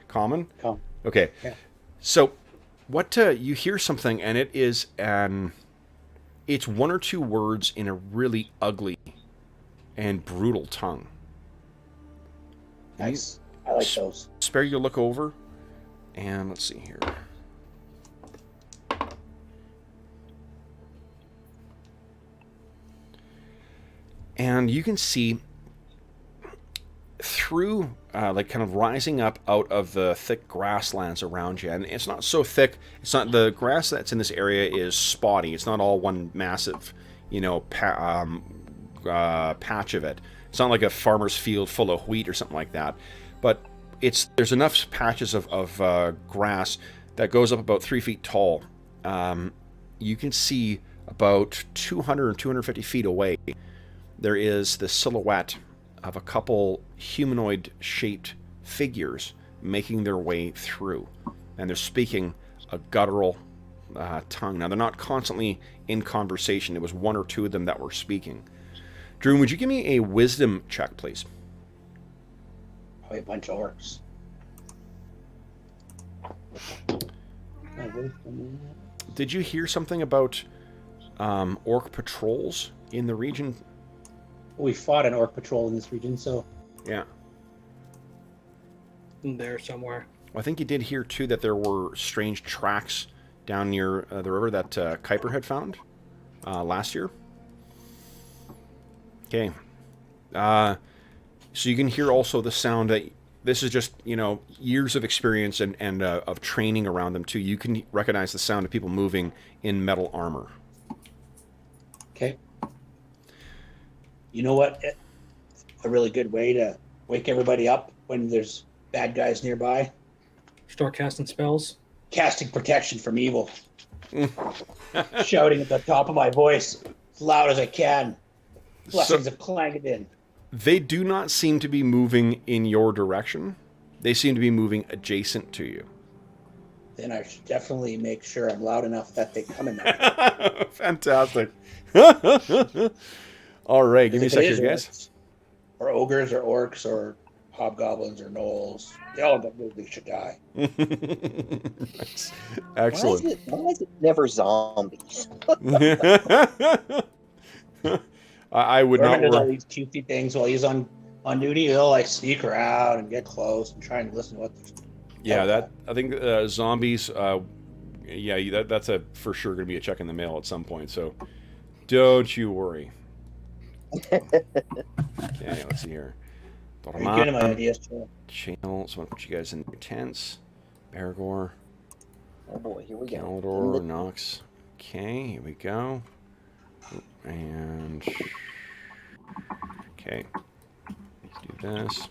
Common? Common. Okay. Yeah. So, what you hear something, and it is it's 1 or 2 words in a really ugly and brutal tongue. Nice. I like those. Spare you look over, and let's see here. And you can see through, kind of rising up out of the thick grasslands around you. And it's not so thick. It's not, the grass that's in this area is spotty. It's not all one massive, patch of it. It's not like a farmer's field full of wheat or something like that. But there's enough patches of grass that goes up about 3 feet tall. You can see about 200 or 250 feet away, there is the silhouette of a couple humanoid-shaped figures making their way through. And they're speaking a guttural tongue. Now, they're not constantly in conversation. It was 1 or 2 of them that were speaking. Druin, would you give me a wisdom check, please? Probably a bunch of orcs. Did you hear something about orc patrols in the region? We fought an orc patrol in this region, so... Yeah. There somewhere. Well, I think you did hear, too, that there were strange tracks down near the river that Kuiper had found last year. Okay. So you can hear also the sound that... This is just, years of experience and of training around them, too. You can recognize the sound of people moving in metal armor. Okay. You know what? A really good way to wake everybody up when there's bad guys nearby? Start casting spells. Casting protection from evil. Shouting at the top of my voice. as loud as I can. Blessings So- of Clangadin. They do not seem to be moving in your direction. They seem to be moving adjacent to you. Then I should definitely make sure I'm loud enough that they come in that. Fantastic. All right, give me a If it second, is guys. orcs, or ogres, or orcs, or hobgoblins, or gnolls, they all they should die. Nice. Excellent. Why is it never zombies? I would not Berman does all worry. these cutesy things while he's on duty. He'll like sneak around and get close and try and listen to what. Yeah, that I think zombies. Yeah, that's a for sure going to be a check in the mail at some point. So don't you worry. Okay, let's see here. Are you getting my ideas too? Channel. So I'm gonna put you guys in your tents. Bergour, Oh boy, here we go. Calidor, Knox. Okay, here we go. And okay, let's do this.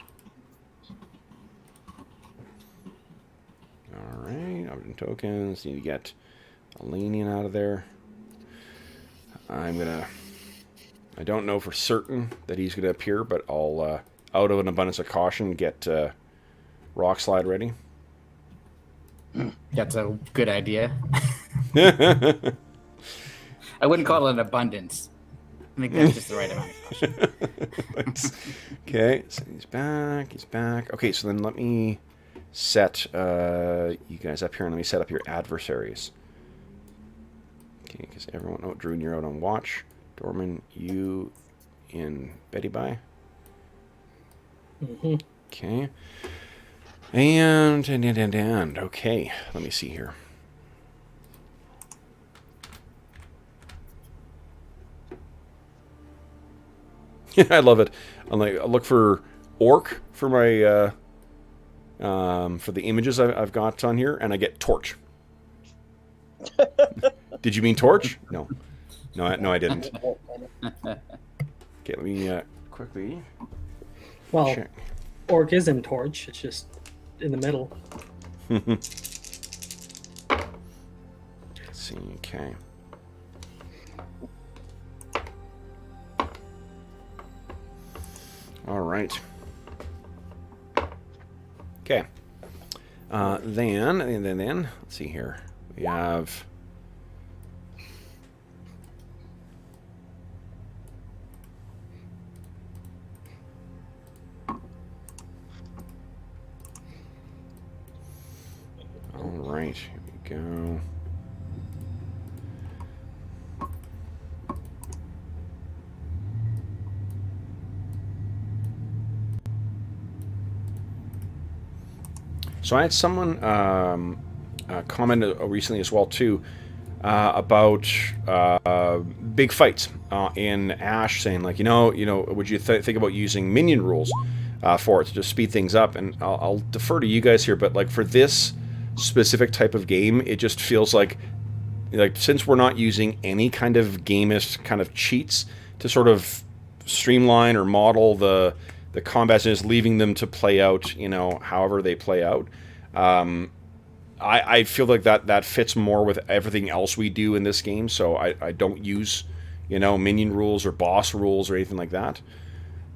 All right, Elden tokens. Need to get Elanion out of there. I don't know for certain that he's gonna appear, but I'll, out of an abundance of caution, get Rock Slide ready. That's a good idea. I wouldn't call it an abundance. I think that's just the right amount of caution. Okay, so he's back. He's back. Okay, so then let me set you guys up here, and let me set up your adversaries. Okay, because everyone... Oh, Druin, you're out on watch. Dorman, you in Betty Bye. Mm-hmm. Okay. And, okay, let me see here. Yeah, I love it. I'm like, I look for orc for my for the images I've got on here, and I get torch. Did you mean torch? No, I didn't. Okay, let me quickly Well, check. orc is in torch. It's just in the middle. Let's see. Okay. All right. Okay. Then, let's see here. We have... All right, here we go. So I had someone comment recently as well too about big fights in Ash, saying like, would you think about using minion rules for it to just speed things up? And I'll defer to you guys here, but like for this specific type of game, it just feels like since we're not using any kind of gamist kind of cheats to sort of streamline or model the combats, and just leaving them to play out, however they play out. I feel like that fits more with everything else we do in this game, so I don't use, minion rules or boss rules or anything like that.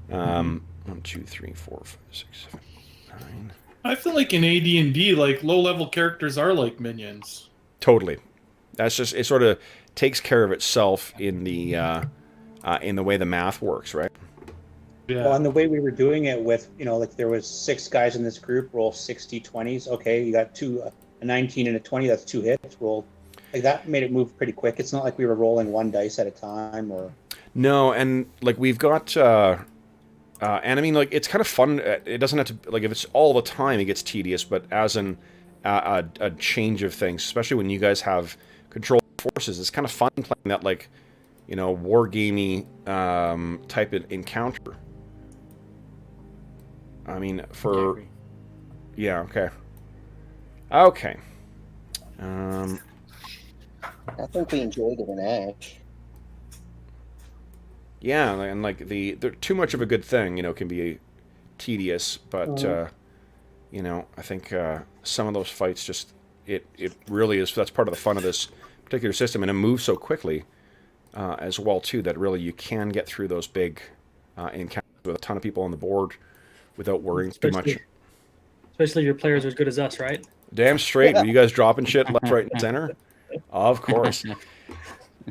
1, 2, 3, 4, 5, 6, 7, 9. I feel like in AD&D, like low-level characters are like minions. Totally. That's just, it sort of takes care of itself in the way the math works, right? Yeah. Well, and the way we were doing it with, like there was 6 guys in this group, roll 60 20s. Okay, you got a 19 and a 20, that's 2 hits. Roll like that made it move pretty quick. It's not like we were rolling 1 dice at a time or. No, and like we've got, and I mean like it's kind of fun. It doesn't have to, like if it's all the time, it gets tedious. But as a change of things, especially when you guys have control forces, it's kind of fun playing that like, wargamey type of encounter. I mean, for... Yeah, okay. Okay. I think we enjoyed it in Ash. Yeah, and like they're too much of a good thing, can be tedious, but I think some of those fights just it really is. That's part of the fun of this particular system, and it moves so quickly. as well too. That really you can get through those big encounters with a ton of people on the board without worrying too much. Especially if your players are as good as us, right? Damn straight. Were you guys dropping shit left, right, and center? Of course.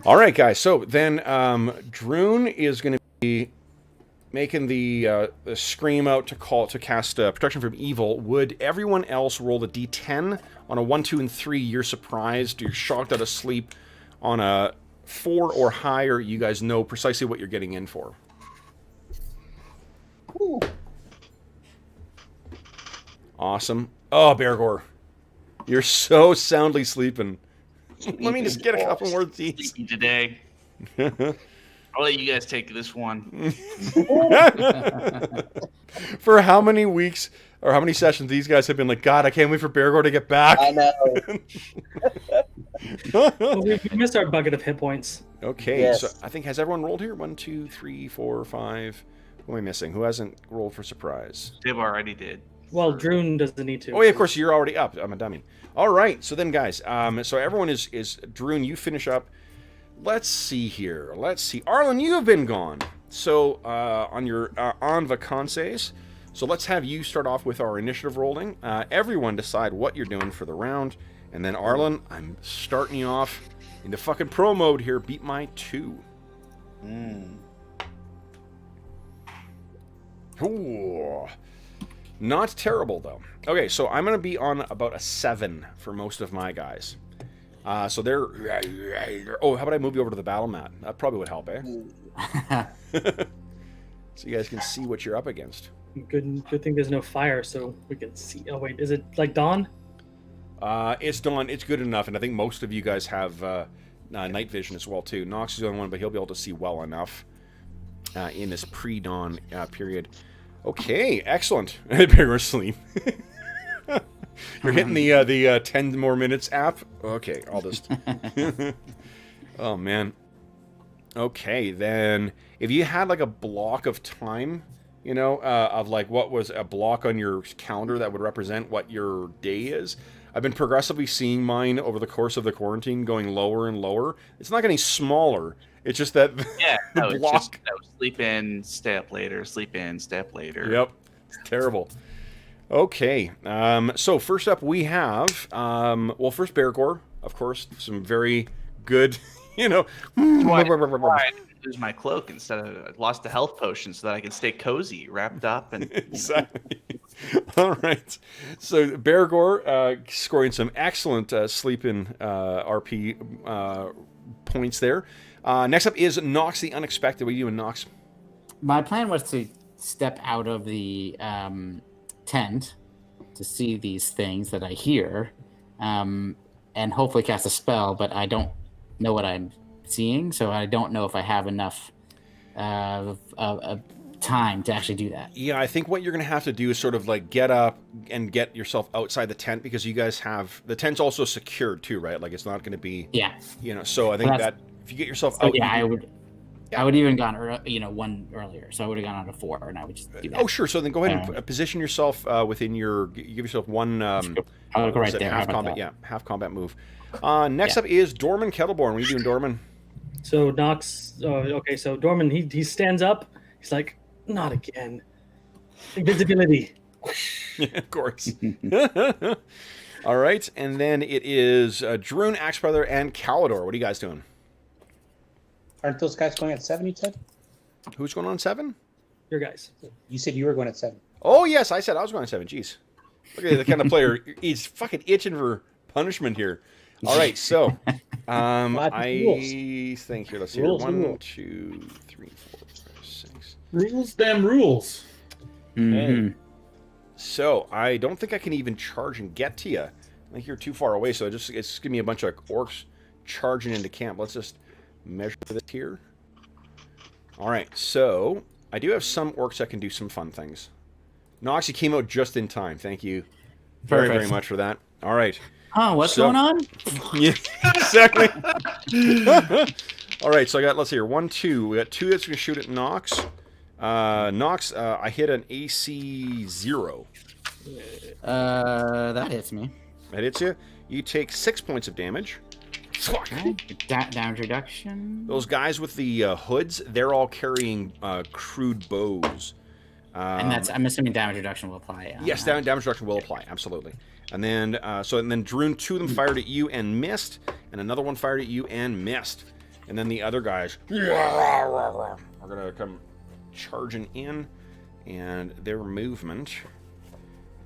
All right, guys. So then Druin is going to be making the scream out to cast protection from evil. Would everyone else roll the d10 on a 1, 2, and 3? You're surprised. You're shocked out of sleep. On a 4 or higher, you guys know precisely what you're getting in for. Ooh. Awesome. Oh, Bergour. You're so soundly sleeping. Let me just get a couple more of these. Sleepy today. I'll let you guys take this one. For how many weeks or how many sessions these guys have been like, God, I can't wait for Bergour to get back. I know. Well, we missed our bucket of hit points. Okay, Yes. so I think, has everyone rolled here? 1, 2, 3, 4, 5. Who am I missing? Who hasn't rolled for surprise? Dib already did. Well, Druin doesn't need to. Oh, yeah, of course, you're already up. I'm a dummy. All right, so then, guys, so everyone is Druin, you finish up. Let's see here. Let's see. Arlen, you have been gone. So, on your en vacances. So let's have you start off with our initiative rolling. Everyone decide what you're doing for the round. And then, Arlen, I'm starting you off into fucking pro mode here. Beat my 2. Ooh. Not terrible, though. Okay, so I'm going to be on about a 7 for most of my guys. So they're... Oh, how about I move you over to the battle mat? That probably would help, eh? So you guys can see what you're up against. Good thing there's no fire, so we can see. Oh, wait, is it like dawn? It's dawn. It's good enough, and I think most of you guys have night vision as well, too. Knox is the only one, but he'll be able to see well enough in this pre-dawn period. Okay, excellent. Bear asleep. You're hitting the 10 more minutes app. Okay, I'll just. Oh man. Okay, then if you had like a block of time, you know, of like what was a block on your calendar that would represent what your day is. I've been progressively seeing mine over the course of the quarantine going lower and lower. It's not getting smaller. It's just that It's block. just sleep in, stay up later, sleep in, stay up later. Yep, it's terrible. Okay, so first up we have, well, first Bergour, of course, some very good, you know. I lose my cloak instead of I lost a health potion so that I can stay cozy, wrapped up, and Exactly. All right. So Bergour scoring some excellent sleep-in RP points there. Next up is Knox the Unexpected. What are you doing, Knox? My plan was to step out of the tent to see these things that I hear, and hopefully cast a spell, but I don't know what I'm seeing, so I don't know if I have enough time to actually do that. Yeah, I think what you're going to have to do is sort of like get up and get yourself outside the tent, because you guys have... The tent's also secured too, right? Like it's not going to be... Yeah. You know, so I think that if you get yourself out... Yeah, I would... Yeah. I would even gone, one earlier, so I would have gone on to 4, and I would just do that. Oh, sure. So then go ahead and position yourself within your... Give yourself one... I'll go right there. Half combat, half combat move. Next up is Dorman Kettleborn. What are you doing, Dorman? So Knox... okay, so Dorman, he stands up. He's like, not again. Invisibility. Yeah, of course. All right, and then it is Druin, Axebrother, and Calidor. What are you guys doing? Aren't those guys going at 7, you said? Who's going on 7? Your guys. You said you were going at 7. Oh, yes, I said I was going on 7. Jeez. Look at the kind of player. He's fucking itching for punishment here. All right, so I think here, let's see. 1, 2, 3, 4, 5, 6. Rules, damn rules. Okay. So I don't think I can even charge and get to you. I think you're too far away, so it's just give me a bunch of orcs charging into camp. Let's just measure this here. All right, so I do have some orcs that can do some fun things. Knox, you came out just in time. Thank you very, very much for that. All right. Oh, what's going on? Yeah, exactly. All right, so I got, let's see here, 1, 2. We got 2 that's going to shoot at Knox. Knox, I hit an AC 0. That hits me. That hits you. You take 6 points of damage. Damage reduction. Those guys with the hoods, they're all carrying crude bows. And that's, I'm assuming damage reduction will apply. Yes, damage reduction will apply, absolutely. And then, Druin, 2 of them fired at you and missed, and another one fired at you and missed. And then the other guys are going to come charging in, and their movement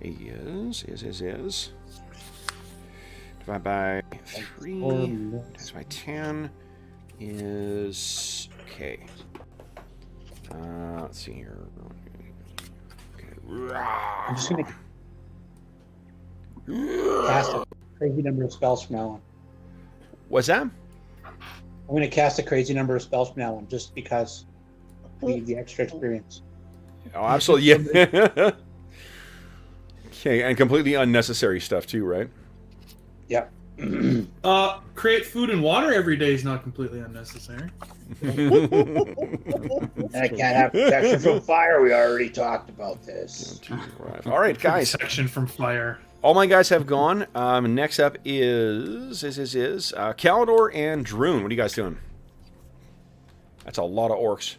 is divided by 3, divided by 10 is, okay. Let's see here. I'm just going to cast a crazy number of spells from now on. What's that? I'm going to cast a crazy number of spells from now on, just because the extra experience. Oh, absolutely, yeah. Okay, and completely unnecessary stuff too, right? Yeah. Create food and water every day is not completely unnecessary. And I can't have protection from fire. We already talked about this. All right, guys. Protection from fire. All my guys have gone. Next up is Calidor and Druin. What are you guys doing? That's a lot of orcs.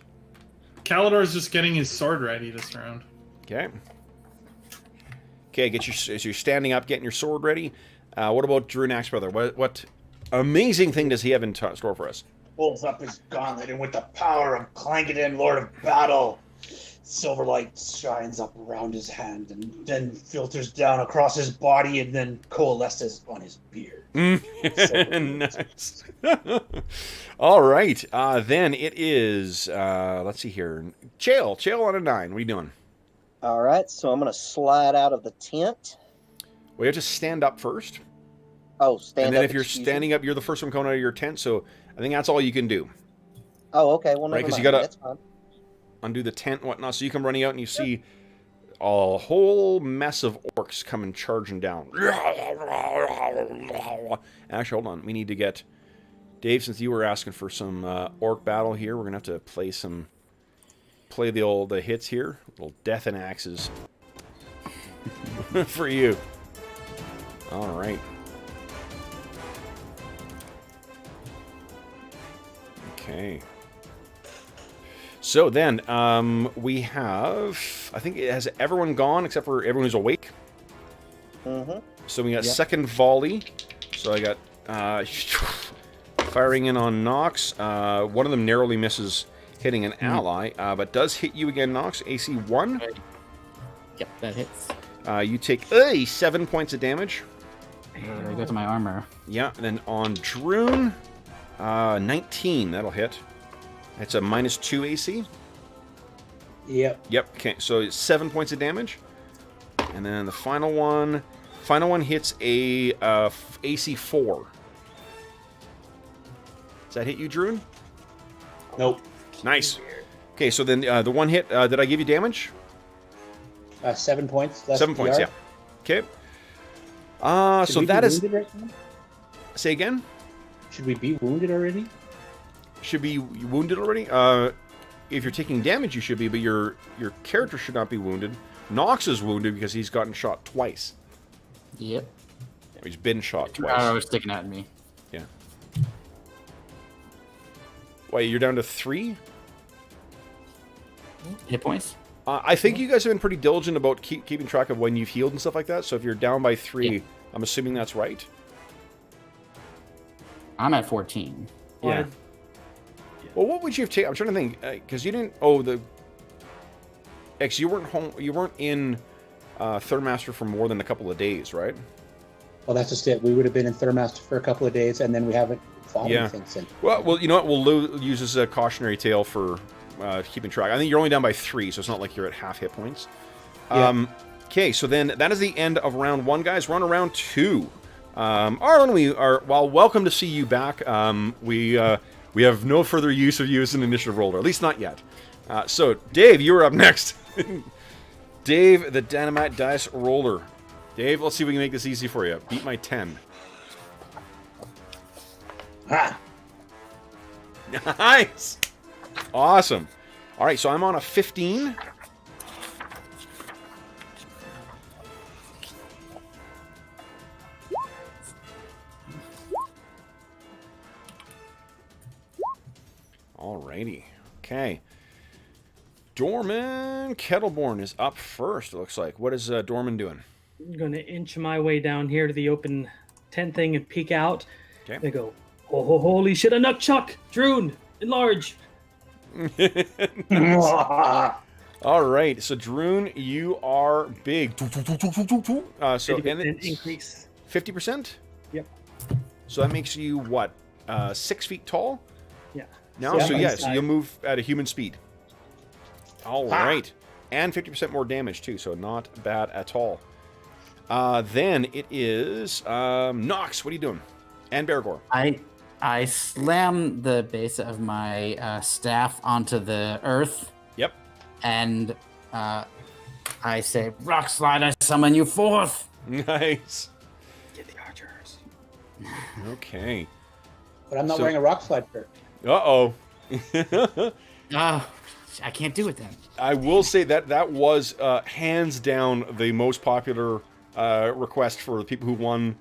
Calidor's just getting his sword ready this round. Okay. Okay, as you're standing up, getting your sword ready. What about Druin Axebrother? What amazing thing does he have in store for us? Pulls up his gauntlet, and with the power of Clangeddin, Lord of Battle, silver light shines up around his hand and then filters down across his body and then coalesces on his beard. Nice. All right. Then it is, let's see here. Chael on a 9. What are you doing? All right, so I'm going to slide out of the tent. Well, you have to stand up first. Oh, stand up. And then if you're standing up, you're the first one coming out of your tent, so I think that's all you can do. Oh, okay. Well, right, because you got to undo the tent and whatnot, so you come running out and you see a whole mess of orcs coming charging down. Actually, hold on. We need to get... Dave, since you were asking for some orc battle here, we're going to have to play the hits here. Little death and axes. For you. All right. Okay. So then, we have... I think it has everyone gone except for everyone who's awake. Mm-hmm. So we got second volley. So I got firing in on Knox. One of them narrowly misses hitting an ally, but does hit you again, Knox. AC 1. Yep, that hits. You take 7 points of damage. I go to my armor. Yeah, and then on Druin, 19. That'll hit. It's a -2 AC. Yep. Yep. Okay, so it's 7 points of damage. And then the final one hits a AC 4. Does that hit you, Druin? Nope. Nice. Okay, so then the one hit, did I give you damage? 7 points. 7 points, yeah. Okay. So that is... Right, say again? Should we be wounded already? Should be wounded already? If you're taking damage, you should be, but your character should not be wounded. Knox is wounded because he's gotten shot twice. Yep. He's been shot twice. I was sticking at me. Yeah. Wait, you're down to 3? Hit points? I think you guys have been pretty diligent about keeping track of when you've healed and stuff like that, so if you're down by 3, I'm assuming that's right. I'm at 14. Yeah. Well, what would you have taken? I'm trying to think, because you didn't... Oh, you weren't home... You weren't in Third Master for more than a couple of days, right? Well, that's just it. We would have been in Third Master for a couple of days, and then we haven't fought anything since. Well, you know what? We'll use this as a cautionary tale for keeping track. I think you're only down by 3, so it's not like you're at half hit points. Yeah. Okay, so then that is the end of round 1, guys. We're on round 2. Arlen, welcome to see you back. We have no further use of you as an initiative roller, at least not yet. So, Dave, you're up next. Dave, the Dynamite Dice Roller. Dave, let's see if we can make this easy for you. Beat my 10. Ah. Nice! Awesome. All right, so I'm on a 15. Alrighty. Okay. Dorman Kettleborn is up first, it looks like. What is Dorman doing? I'm going to inch my way down here to the open tent thing and peek out. Okay. They go, holy shit, a nutchuck! Druin, enlarge! All right, so Druin, you are big. So and it's increase 50%. Yep. So that makes you what? 6 feet tall. Yeah. Now, so Yeah, so you'll move at a human speed. All right, and 50% more damage too. So not bad at all. Then it is Knox. What are you doing? And Bergour. I slam the base of my staff onto the earth. Yep. And I say, Rock Slide, I summon you forth. Nice. Get the archers. Okay. But I'm not wearing a rock slide shirt. Uh-oh. I can't do it then. I will say that was hands down the most popular request for the people who won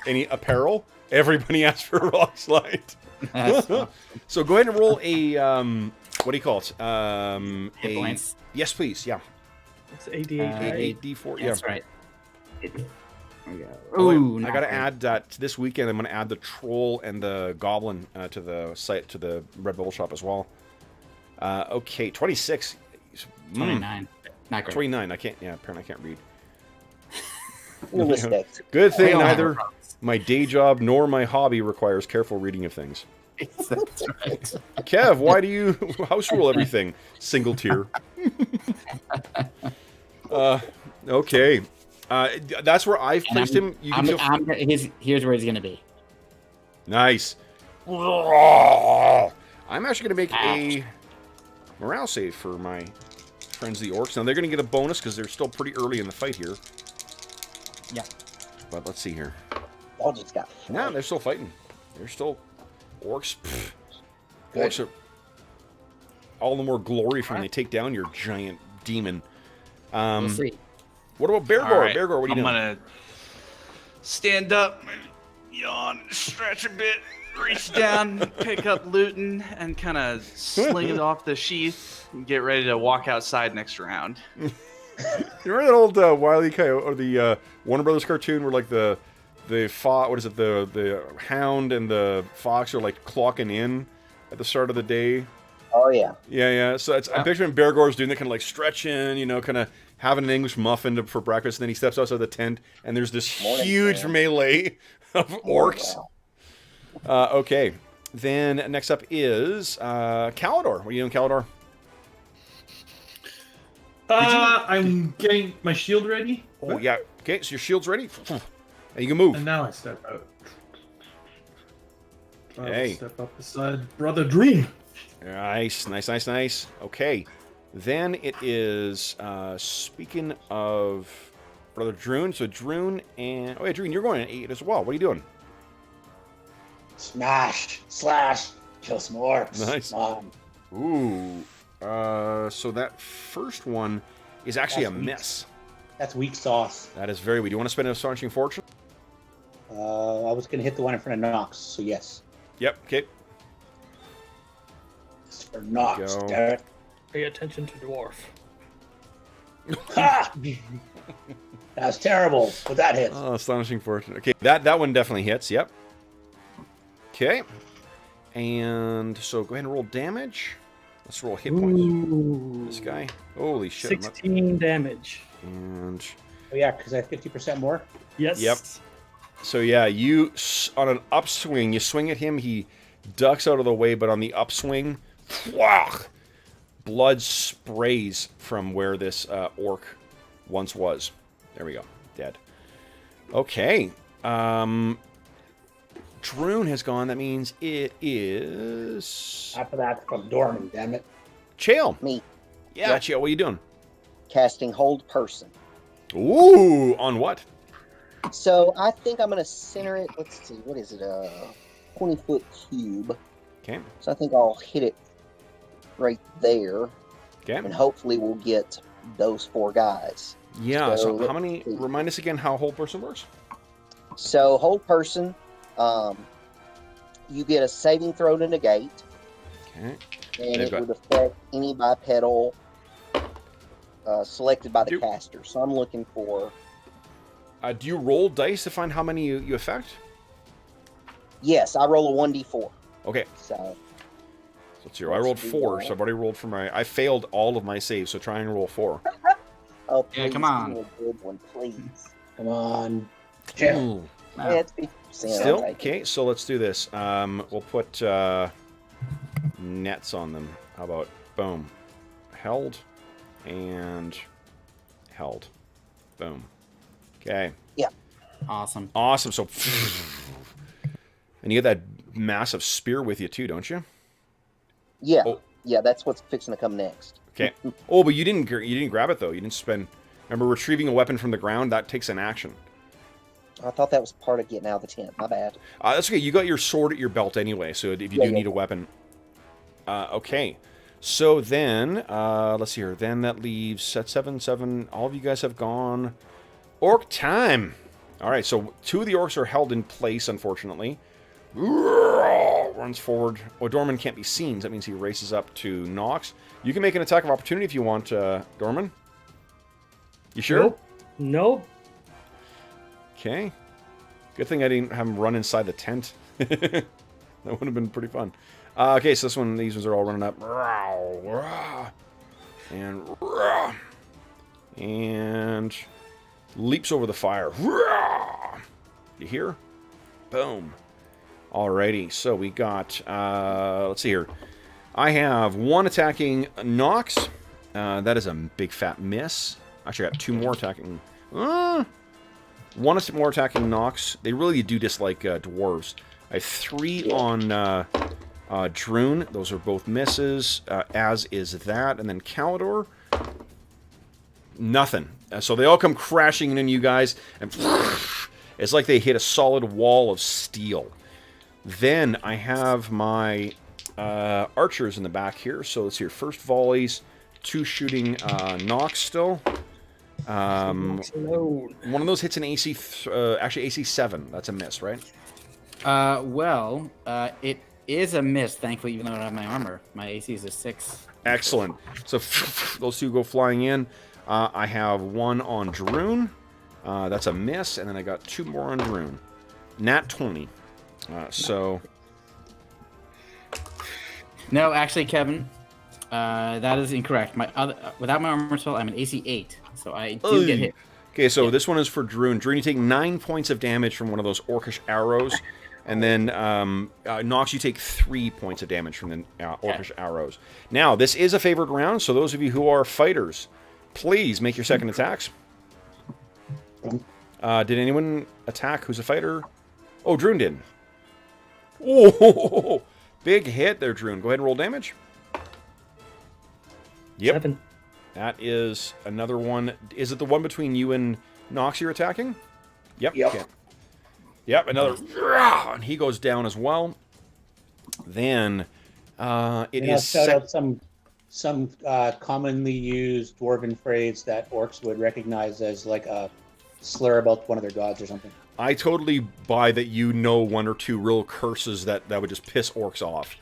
any apparel. Everybody asked for a rock slide. So go ahead and roll a what do you call it? Hit points. Yes, please. Yeah. It's AD&D. D4. That's yeah. right. Ooh, I gotta add that this weekend. I'm gonna add the troll and the goblin to the site, to the Red Bull shop as well. Okay, 26. 29. Not great. 29. I can't. Yeah, apparently I can't read. Respect. Good thing don't have neither problems. my day job nor my hobby requires careful reading of things. That's right. Kev, why do you house rule everything? Single tier. Okay. That's where I've placed him. You can here's where he's going to be. Nice. I'm actually going to make a morale save for my friends, the orcs. Now, they're going to get a bonus because they're still pretty early in the fight here. Yeah. But let's see here. Y'all just got No, they're still fighting. They're still orcs. Orcs are all the more glory from when they take down your giant demon. We'll see. What about Bergour? All right, Bergour, what are you doing? I'm gonna stand up, yawn, stretch a bit, reach down, pick up Luton, and kind of sling it off the sheath and get ready to walk outside next round. You remember that old Wile E. Coyote, or the Warner Brothers cartoon where like the hound and the fox are like clocking in at the start of the day? Oh yeah. Yeah. So I'm picturing Bergour's doing that, kind of like stretching, kind of having an English muffin for breakfast, and then he steps outside the tent, and there's this huge melee of orcs. Okay. Then next up is Calidor. What are you doing, Calidor? I'm getting my shield ready. Oh, yeah. Okay, so your shield's ready. And you can move. And now I step out. Hey. Step up beside Brother Druin. Nice. Okay. Then it is, speaking of Brother Druin, so Druin and... Oh, yeah, Druin, you're going at 8 as well. What are you doing? Smash, slash, kill some orcs. Nice. Ooh. So that first one is actually a miss. That's weak sauce. That is very weak. Do you want to spend an Astonishing Fortune? I was going to hit the one in front of Knox, so yes. Yep, okay. It's for Knox, Go. damn it. Pay attention to dwarf. Ha! That's terrible, but that hits. Oh, Astonishing Fortune. Okay, that one definitely hits, yep. Okay. And so go ahead and roll damage. Let's roll hit points. Ooh. This guy. Holy shit. 16 damage. And Oh yeah, because I have 50% more. Yes. Yep. So yeah, you on an upswing, you swing at him, he ducks out of the way, but on the upswing, blood sprays from where this orc once was. There we go. Dead. Okay. Druin has gone. That means it is After that, from Dorman, damn it. Chael. Me. Yeah, Yep. Chael, what are you doing? Casting hold person. Ooh, on what? So I think I'm gonna center it. Let's see, what is it? 20-foot cube. Okay. So I think I'll hit it right there, Okay. and hopefully we'll get those 4 guys. Yeah. So So how many? let's see. Remind us again how whole person works. So hold person, you get a saving throw to negate. And They've it got- would affect any bipedal selected by the caster. So I'm looking for... do you roll dice to find how many you affect? Yes, I roll a 1d4. Okay. So Let's see. I rolled 4, so I've already rolled for my... I failed all of my saves, so try and roll 4. oh, Yeah, please come give on. me a good one, please. Come on. Jeff. Ooh. Yeah, it's 50%. Still? I'll take it. Okay, so let's do this. We'll put nets on them. How about, boom. Held and held. Boom. Okay. Awesome. Awesome. So, and you get that massive spear with you too, don't you? Yeah, Oh. yeah, that's what's fixing to come next. Okay. Oh, but you didn't grab it though. You didn't spend. Remember, retrieving a weapon from the ground, that takes an action. I thought that was part of getting out of the tent. My bad. That's okay. You got your sword at your belt anyway, so if you do need a weapon. Okay. So then, let's see here. Then that leaves set 7. All of you guys have gone. Orc time. All right. So 2 of the orcs are held in place, unfortunately. Runs forward. Dorman can't be seen. So that means he races up to Knox. You can make an attack of opportunity if you want, Dorman. You sure? Nope. Okay. Good thing I didn't have him run inside the tent. That would have been pretty fun. Okay, so these ones are all running up. And leaps over the fire. You hear? Boom. Alrighty, so we got, let's see here. I have 1 attacking Knox. That is a big fat miss. Actually, I got 2 more attacking. 1 more attacking Knox. They really do dislike dwarves. I have 3 on Druin. Those are both misses, as is that. And then Kalidor. Nothing. So they all come crashing in you guys. And it's like they hit a solid wall of steel. Then I have my archers in the back here. So let's see your first volleys. 2 shooting Knox still. One of those hits an AC, actually AC 7. That's a miss, right? It is a miss, thankfully, even though I don't have my armor. My AC is a 6. Excellent. So those 2 go flying in. I have 1 on Druin. That's a miss, and then I got 2 more on Druin. Nat 20. So... No, actually, Kevin, that is incorrect. Without my armor spell, I'm an AC 8, so I do get hit. Okay, so this one is for Druin. Druin, you take 9 points of damage from one of those orcish arrows. And then, Knox, you take 3 points of damage from the orcish arrows. Now, this is a favored round, so those of you who are fighters, please make your second attacks. Did anyone attack who's a fighter? Oh, Druin did. Oh, big hit there, Druin. Go ahead and roll damage. Yep. 7. That is another one. Is it the one between you and Knox you're attacking? Yep. Yep. Okay. Yep, another. And he goes down as well. Then it is. Shout out some commonly used dwarven phrase that orcs would recognize as like a slur about one of their gods or something. I totally buy that you know 1 or 2 real curses that would just piss orcs off.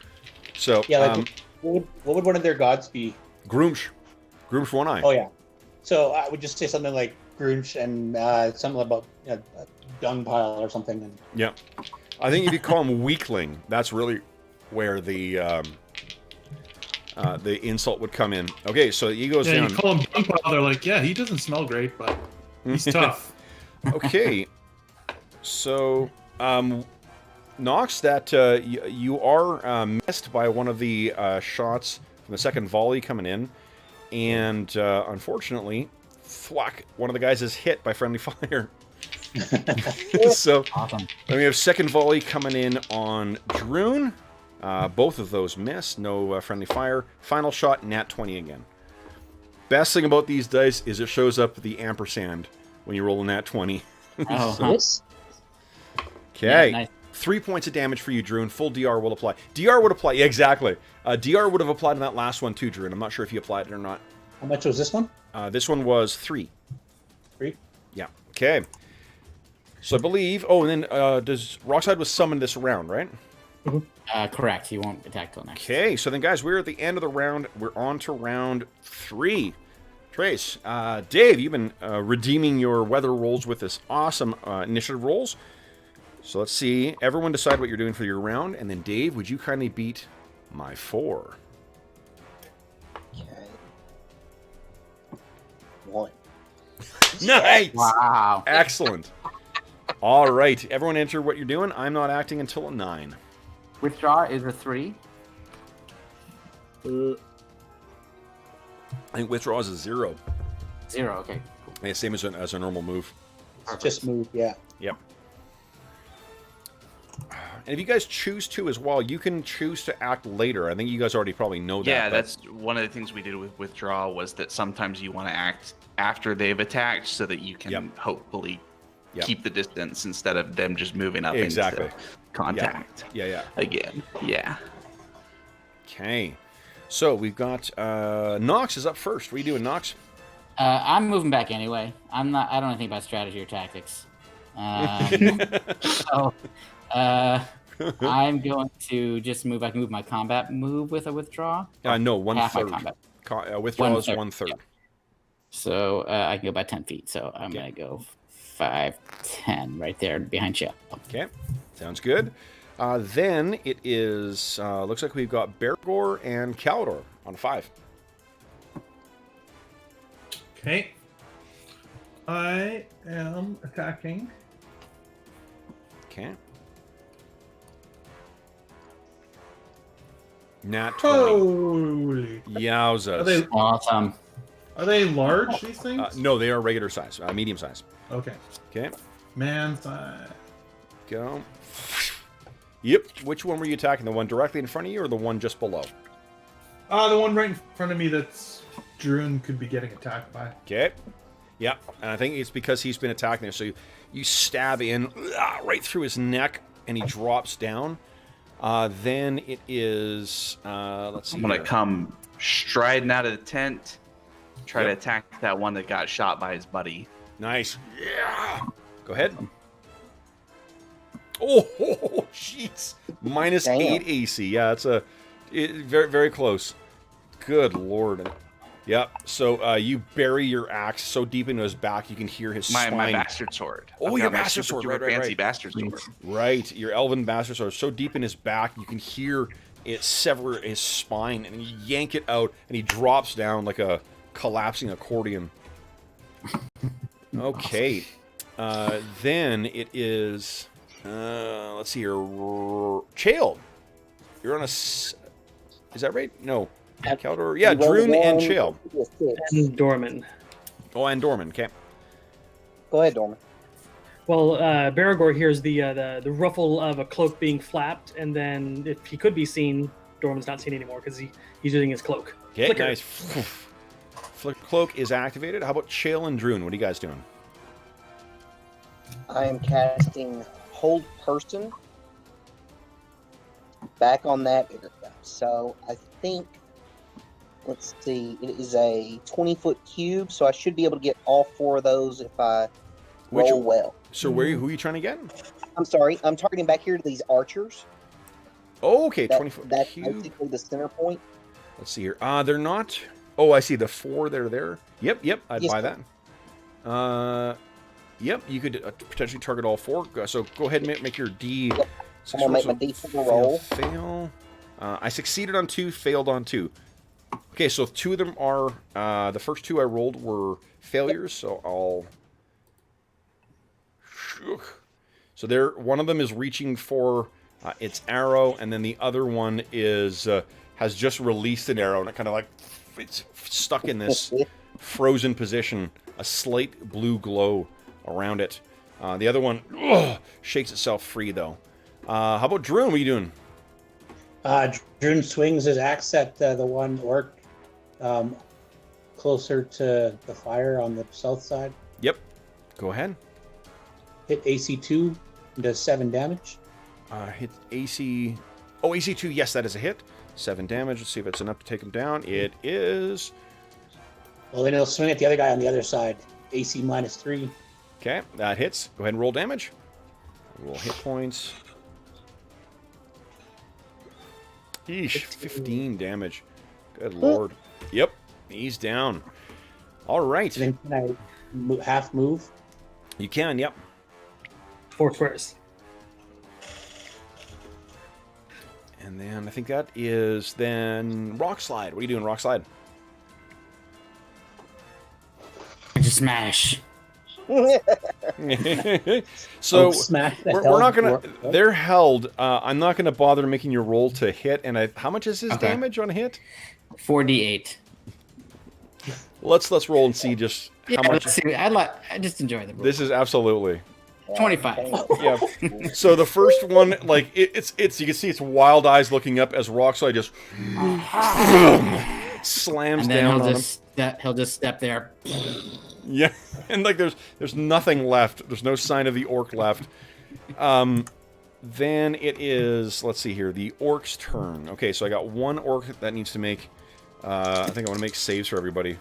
So Yeah, like what would one of their gods be? Groomsh. Groomsh One Eye. Oh yeah. So I would just say something like Grunch and something about a dung pile or something. And... Yeah. I think if you call him weakling, that's really where the insult would come in. Okay, so he goes down. You call him dung pile, they're like, yeah, he doesn't smell great, but he's tough. Okay. So, Knox, that you are missed by one of the shots from the second volley coming in. And unfortunately, thwack, one of the guys is hit by friendly fire. So, Awesome. then we have second volley coming in on Druin. Both of those miss. No friendly fire. Final shot, nat 20 again. Best thing about these dice is it shows up the ampersand when you roll a nat 20. Oh, So- Yes. Okay. Yeah, nice. 3 points of damage for you, Druin. Full DR will apply. DR would apply. Yeah, exactly. DR would have applied on that last one too, Druin. I'm not sure if you applied it or not. How much was this one? This one was 3. 3? Yeah. Okay. So I believe... Oh, and then does Rockside was summoned this round, right? Mhm. Correct. He won't attack till next. Okay, so then, guys, we're at the end of the round. We're on to round 3. Trace, Dave, you've been redeeming your weather rolls with this awesome initiative rolls. So let's see. Everyone decide what you're doing for your round, and then Dave, would you kindly beat my 4? Okay. 1. Nice! Wow. Excellent. All right, everyone enter what you're doing. I'm not acting until a 9. Withdraw is a 3. I think withdraw is a 0. 0. Okay. Cool. Yeah, same as a normal move. Just move, yeah. Yep. And if you guys choose to as well, you can choose to act later. I think you guys already probably know that. Yeah, that's one of the things we did with withdraw was that sometimes you want to act after they've attacked so that you can hopefully keep the distance instead of them just moving up into contact. Yeah. Again. Yeah. Okay. So we've got Knox is up first. What are you doing, Knox? I'm moving back anyway. I don't know anything about strategy or tactics. So I'm going to just move. I can move my combat move with a withdraw. No, Half my 1/3. combat. Withdraw is 1/3. 1/3. Yeah. So I can go by 10 feet. So I'm going to go 5, 10 right there behind Shell. Okay, sounds good. Then it is, looks like we've got Bergour and Calidor on 5. Okay. I am attacking. Okay. Nat 20. Holy. Yowzas. Awesome. Are they large, these things? No, they are regular size, medium size. Okay. Okay, Man size. go. Yep. Which one were you attacking? The one directly in front of you or the one just below? The one right in front of me that's Druin could be getting attacked by. Okay. Yep. And I think it's because he's been attacking there. So you stab in right through his neck and he drops down. Then it is, let's see. I'm going to come striding out of the tent, try to attack that one that got shot by his buddy. Nice. Yeah. Go ahead. Oh, jeez. -8 AC. Yeah, it's very, very close. Good lord. Yep. So you bury your axe so deep into his back you can hear his spine. My bastard sword. Oh, I've your got my bastard super sword. duper Right. fancy bastard sword. Right. Your elven bastard sword so deep in his back you can hear it sever his spine, and you yank it out, and he drops down like a collapsing accordion. Okay. Then it is... let's see here. Chael. You're on a... Is that right? No. Calidor. Yeah, Druin and Chael. And Dorman. Oh, and Dorman. Okay. Go ahead, Dorman. Well, Bergour hears the ruffle of a cloak being flapped, and then if he could be seen, Dorman's not seen anymore because he's using his cloak. Okay, Flicker. nice. Flicker cloak is activated. How about Chael and Druin? What are you guys doing? I am casting Hold Person back on that area. So I think, let's see, it is a 20-foot cube, so I should be able to get all 4 of those if I roll well. So who are you trying to get? I'm sorry, I'm targeting back here to these archers. Oh, okay, 20-foot That's cube. basically the center point. Let's see here. They're not... Oh, I see the 4 that are there. Yep, I'd buy that. Yep, you could potentially target all 4. So go ahead and make your D... Yep. I'm going to make my D4 roll. Fail. I succeeded on 2, failed on 2. Okay, so 2 of them are... the first 2 I rolled were failures, so I'll... So there, one of them is reaching for its arrow, and then the other one is has just released an arrow, and it kind of like it's stuck in this frozen position, a slight blue glow around it. The other one shakes itself free, though. How about Druin? What are you doing? Druin swings his axe at the one orc closer to the fire on the south side. Yep. Go ahead. Hit AC2 and does 7 damage. Hit AC... Oh, AC2, yes, that is a hit. 7 damage. Let's see if it's enough to take him down. It is... Well, then he'll swing at the other guy on the other side. AC -3. Okay, that hits. Go ahead and roll damage. Roll hit points. Yeesh, 15 damage. Good lord. Yep, he's down. All right. Then can I half move? You can, yep. 4 squares. And then I think that is then Rock Slide. What are you doing, Rock Slide? Just smash. So smash the we're not held gonna. dwarf. They're held. I'm not gonna bother making your roll to hit. And how much is his Okay. damage on a hit? 4d8. Let's roll and see just Yeah, how much. let's see. I just enjoy the roll. This is absolutely. 25. Yeah. So the first one, like it's you can see it's wild eyes looking up as Rockslide just slams And then down on him. he'll just step there. Yeah, and like there's nothing left. There's no sign of the orc left. Then it is, let's see here, the orc's turn. Okay, so I got one orc that needs to make. I think I want to make saves for everybody.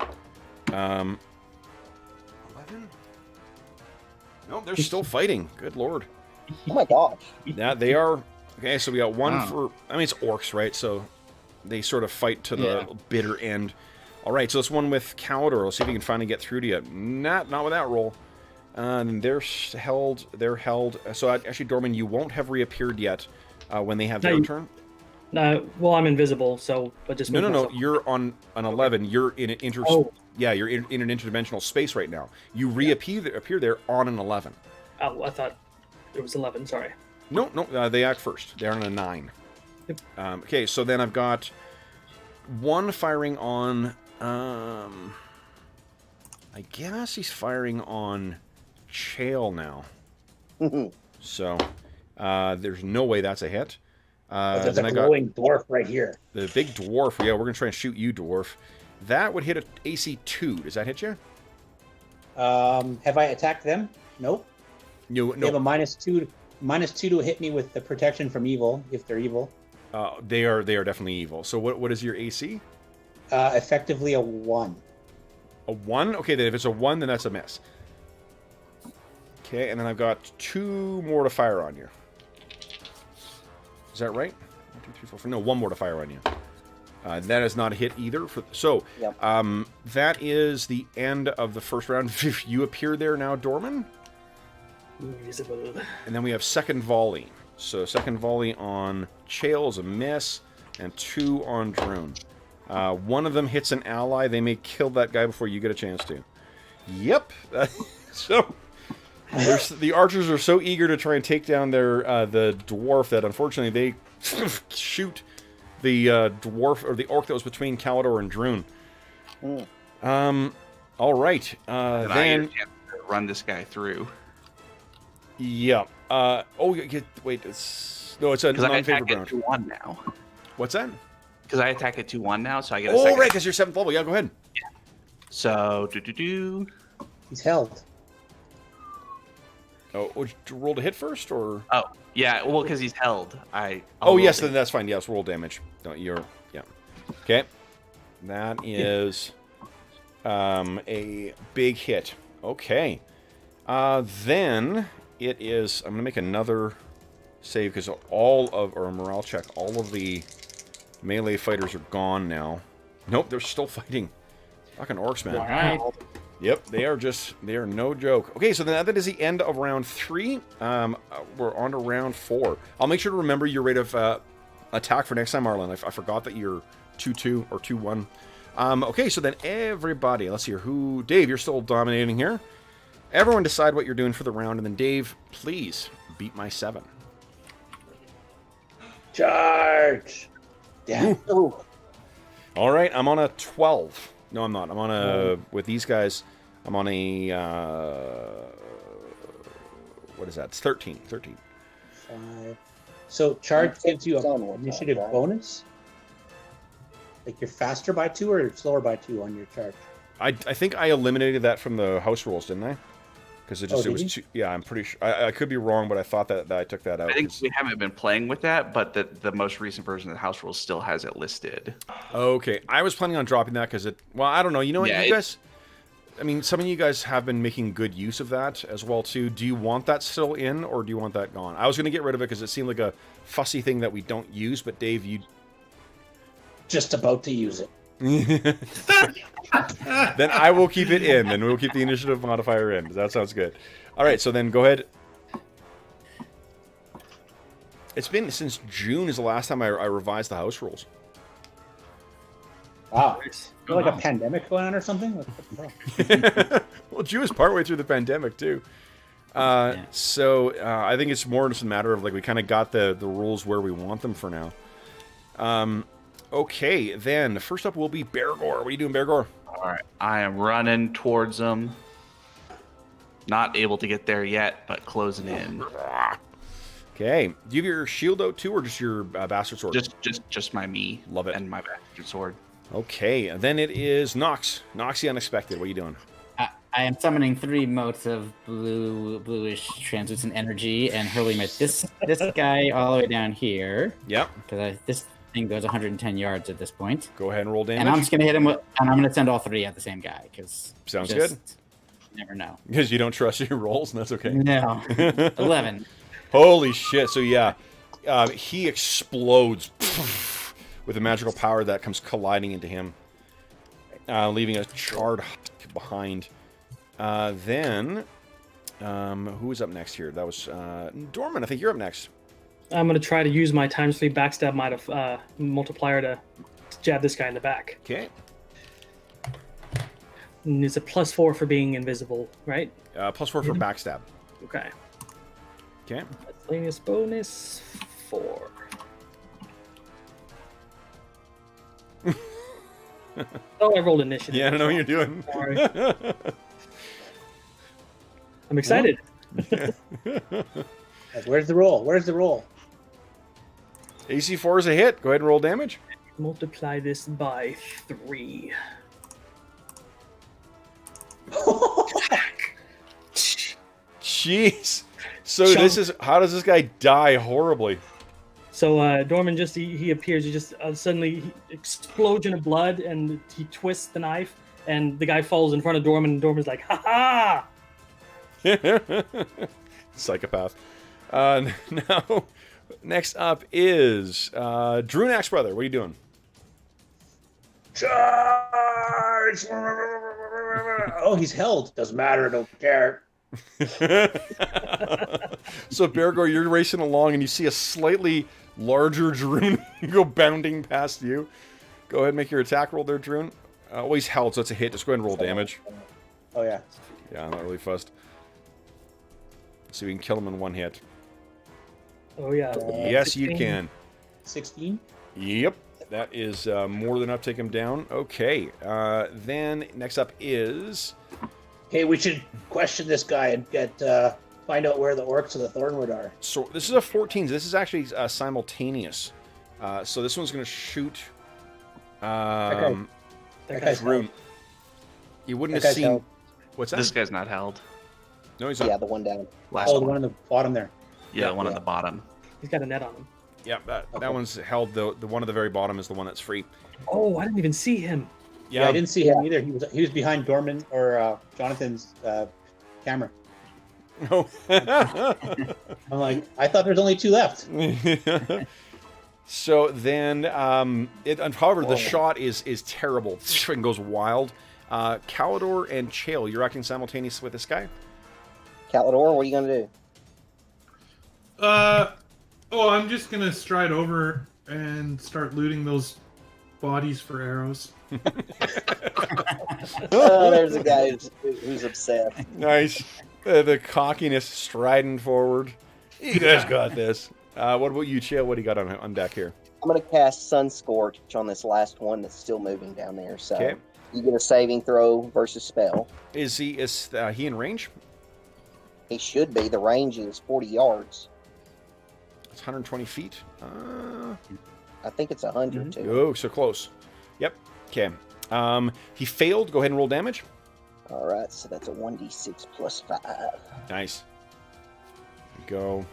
11. Nope, they're still fighting. Good lord. Oh my gosh. Yeah, they are. Okay, so we got one Wow. for. I mean, it's orcs, right? So they sort of fight to the Yeah. bitter end. All right, so this one with Calidor. Let's see if we can finally get through to you. Not with that roll. And they're held. They're held. So actually, Dorman, you won't have reappeared yet when they have No, their you- turn. No, well, I'm invisible, so but just No, move no, no. myself. You're on an 11. You're in an Oh. Yeah, you're in an interdimensional space right now. You appear there on an 11. Oh, I thought it was 11. Sorry. No, they act first. They're on a 9. Yep. Okay, so then I've got one firing on. I guess he's firing on Chael now. So there's no way that's a hit. There's Then a I got glowing dwarf right here. the big dwarf. Yeah, we're gonna try and shoot you, dwarf. That would hit a AC 2. Does that hit you? Have I attacked them? Nope. They have a No. -2 to hit me with the protection from evil, if they're evil. They are definitely evil. So what is your AC? Effectively a 1. A 1? Okay, then if it's a 1, then that's a miss. Okay, and then I've got 2 more to fire on you. Is that right? 1, 2, 3, 4, 5. No, 1 more to fire on you. That is not a hit either. Yep. That is the end of the first round. You appear there now, Dorman. Invisible. And then we have second volley. So second volley on Chael is a miss, and 2 on Druin. One of them hits an ally. They may kill that guy before you get a chance to. Yep. So the archers are so eager to try and take down the dwarf that unfortunately they shoot the dwarf or the orc that was between Calidor and Druin. All right. And I Then get a chance to run this guy through. yeah. Wait. It's a Because I attack non-favorite at round. 2-1 now. What's that? Because I attack at 2-1 now, so I get a Oh, second. right, because you're 7th level. Yeah, go ahead. So, He's held. Oh, would you roll to hit first, or? Oh, yeah, well, because he's held. I'll Oh, roll yes, the- then that's fine. Yes, roll damage. Don't yeah. Okay. That is a big hit. Okay. Then it is. I'm gonna make another save because or a morale check. All of the melee fighters are gone now. Nope, they're still fighting. Fucking orcs, man. All right. Yep, they are no joke. Okay, so then that is the end of round 3. We're on to round 4. I'll make sure to remember your rate of attack for next time, Arlen. I forgot that you're 2-2 or 2-1. Okay, so then everybody, let's see here. Dave, you're still dominating here. Everyone decide what you're doing for the round, and then Dave, please beat my 7. Charge! Yeah. Ooh. All right, I'm on a 12. No, I'm not. I'm on a with these guys. I'm on a what is that? It's 13. 13. 5. So charge gives you Done an with that, initiative right? bonus? Like you're faster by 2 or slower by 2 on your charge? I think I eliminated that from the house rules, didn't I? Because it did was you? too, yeah. I'm pretty sure. I could be wrong, but I thought that I took that out. I think 'cause- we haven't been playing with that, but the most recent version of the house rules still has it listed. Okay, I was planning on dropping that because it. Well, I don't know. You know what, Yeah, you guys. I mean, some of you guys have been making good use of that as well too. Do you want that still in, or do you want that gone? I was going to get rid of it because it seemed like a fussy thing that we don't use. But Dave, just about to use it. Then I will keep it in. Then we'll keep the initiative modifier in. That sounds good. All right, so then go ahead. It's been since June is the last time I revised the house rules. Wow. Is there like a pandemic going on or something? Well, June is partway through the pandemic, too. So I think it's more just a matter of, like, we kind of got the rules where we want them for now. Okay, then, first up will be Bergour. What are you doing, Bergour? All right, I am running towards them. Not able to get there yet, but closing in. Okay. Do you have your shield out, too, or just your bastard sword? Just my me. Love it. And my bastard sword. Okay, and then it is Knox. Knox the Unexpected. What are you doing? I am summoning 3 motes of bluish translucent energy and hurling at this guy all the way down here. Yep. Because this thing goes 110 yards at this point. Go ahead and roll damage. And I'm just going to hit him with, and I'm going to send all 3 at the same guy. Cause sounds good. You never know. Because you don't trust your rolls, and that's okay. No. 11. Holy shit. So, yeah, he explodes with a magical power that comes colliding into him, leaving a charred husk behind. Then, who was up next here? That was Dorman. I think you're up next. I'm going to try to use my times 3 backstab multiplier to jab this guy in the back. Okay. And it's a +4 for being invisible, right? +4 for backstab. Okay. Okay. Miscellaneous bonus 4. Oh, I rolled initiative. Yeah, I don't know what you're doing. Sorry. I'm excited. Where's the roll? Where's the roll? AC4 is a hit. Go ahead and roll damage. Multiply this by 3. Jeez. So this is, how does this guy die horribly? So Dorman he appears. He just suddenly explosion of blood, and he twists the knife, and the guy falls in front of Dorman, and Dorman's like, "Ha ha!" Psychopath. Now, next up is Druin Axebrother. What are you doing? Charge! Oh, he's held. Doesn't matter. Don't care. So Bergour, you're racing along, and you see a slightly larger Druin go bounding past you. Go ahead and make your attack roll there, Druin. Well, he's held, so it's a hit. Just go ahead and roll damage. Oh, yeah. Yeah, I'm not really fussed. See if we can kill him in one hit. Oh yeah. Yes, 16. you can. 16? Yep. That is more than enough to take him down. Okay. Then next up is... Hey, we should question this guy and find out where the orcs of the Thornwood are. So this is a 14. This is actually simultaneous. So this one's going to shoot... That guy's Druin. You wouldn't have seen... held. What's that? This guy's not held. No, he's not. Yeah, the one down. Last Oh, the one. one on the bottom there. Yeah, the one on the bottom. He's got a net on him. Yeah, that one's held. The one at the very bottom is the one that's free. Oh, I didn't even see him. Yeah, I didn't see him either. He was behind Dorman or Jonathan's camera. Oh. I'm like, I thought there's only 2 left. So then, however, the shot is terrible. It goes wild. Calidor and Chael, you're acting simultaneously with this guy? Calidor, what are you going to do? I'm just gonna stride over and start looting those bodies for arrows. Oh, there's a guy who's obsessed. Nice. The cockiness striding forward. You guys got this. What about you, Chael? What do you got on deck here? I'm going to cast Sun Scorch on this last one that's still moving down there. So Okay. you get a saving throw versus spell. Is he in range? He should be. The range is 40 yards. It's 120 feet. I think it's 100 too. Oh, so close. Yep. Okay. He failed. Go ahead and roll damage. All right, so that's a 1d6 plus 5. Nice. Go.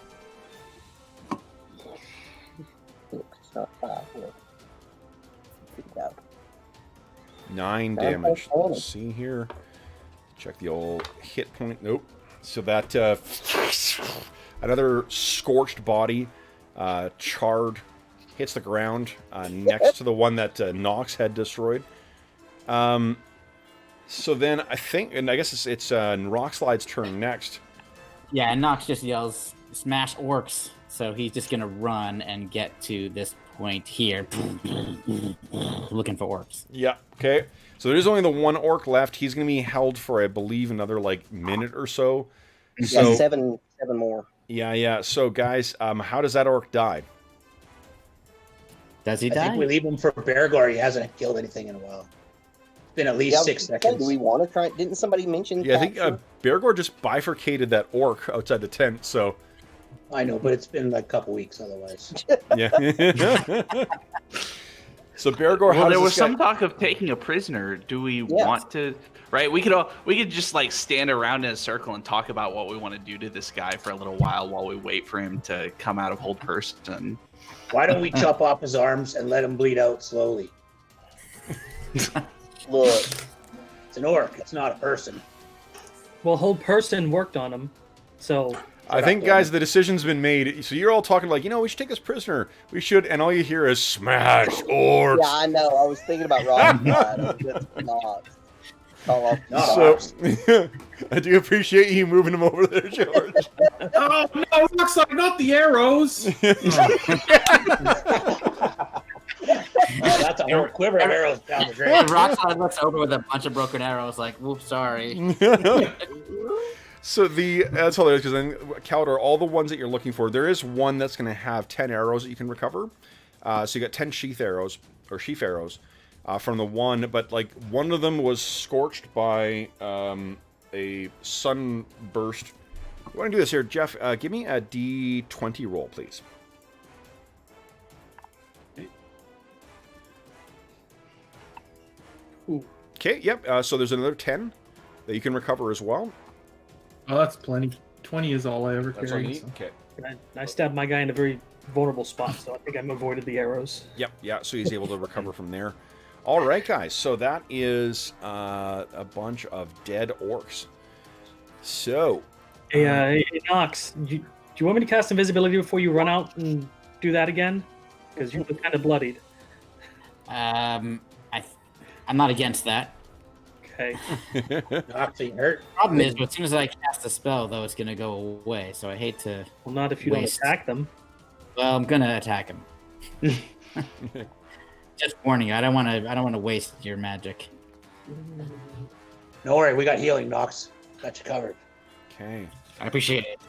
It's not 5. Look. Good go. 9 Okay, damage. hold on. Let's see here. Check the old hit point. Nope. So that another scorched body, charred hits the ground next to the one that Knox had destroyed. So then I think, and I guess it's Rockslide's turn next. Yeah, and Knox just yells, "Smash orcs!" So he's just gonna run and get to this point here, looking for orcs. Yeah. Okay. So there's only the one orc left. He's going to be held for, I believe, another like minute or so. Yeah, So seven more. yeah. So guys, how does that orc die? Does he I think die? we leave him for Bergour. He hasn't killed anything in a while. It's been at least Yeah, 6 okay, seconds. do we want to try? Didn't somebody mention? Yeah, I think capture? Bergour just bifurcated that orc outside the tent. So I know, but it's been like a couple weeks otherwise. yeah. So Bergour, how Well, there does was this guy... some talk of taking a prisoner. Do we want to? Right, we could just like stand around in a circle and talk about what we want to do to this guy for a little while we wait for him to come out of hold person. Why don't we chop off his arms and let him bleed out slowly? Look, It's an orc. It's not a person. Well, whole person worked on him, so I think, guys, the decision's been made. So you're all talking like, we should take this prisoner. We should, and all you hear is smash orcs. yeah, I know. I was thinking about Rockside. Just not. Call off So I do appreciate you moving him over there, George. Oh no, Knox, not the arrows. Oh, that's a whole quiver of arrows down the drain. Rockside looks over with a bunch of broken arrows, like, "Whoops, sorry." So that's hilarious because then Calidor, all the ones that you're looking for, there is one that's going to have 10 arrows that you can recover. So you got 10 sheath arrows from the one, but like one of them was scorched by a sunburst. I want to do this here, Jeff. Give me a D20 roll, please. Okay, yep. So there's another 10 that you can recover as well. Oh, that's plenty. 20 is all I ever That's all you carry. need. Okay. I stabbed my guy in a very vulnerable spot, so I think I'm avoided the arrows. Yep, yeah, so he's able to recover from there. All right, guys, so that is a bunch of dead orcs. So... Hey, Knox, do you want me to cast invisibility before you run out and do that again? Because you look kind of bloodied. I'm not against that. Okay. Knox, are you hurt? Problem is, as soon as I cast a spell, though, it's gonna go away. So I hate to. Well, not if you Waste. don't attack them. Well, I'm gonna attack him. Just warning you, I don't want to waste your magic. No worry, we got healing, Knox. Got you covered. Okay. I appreciate it.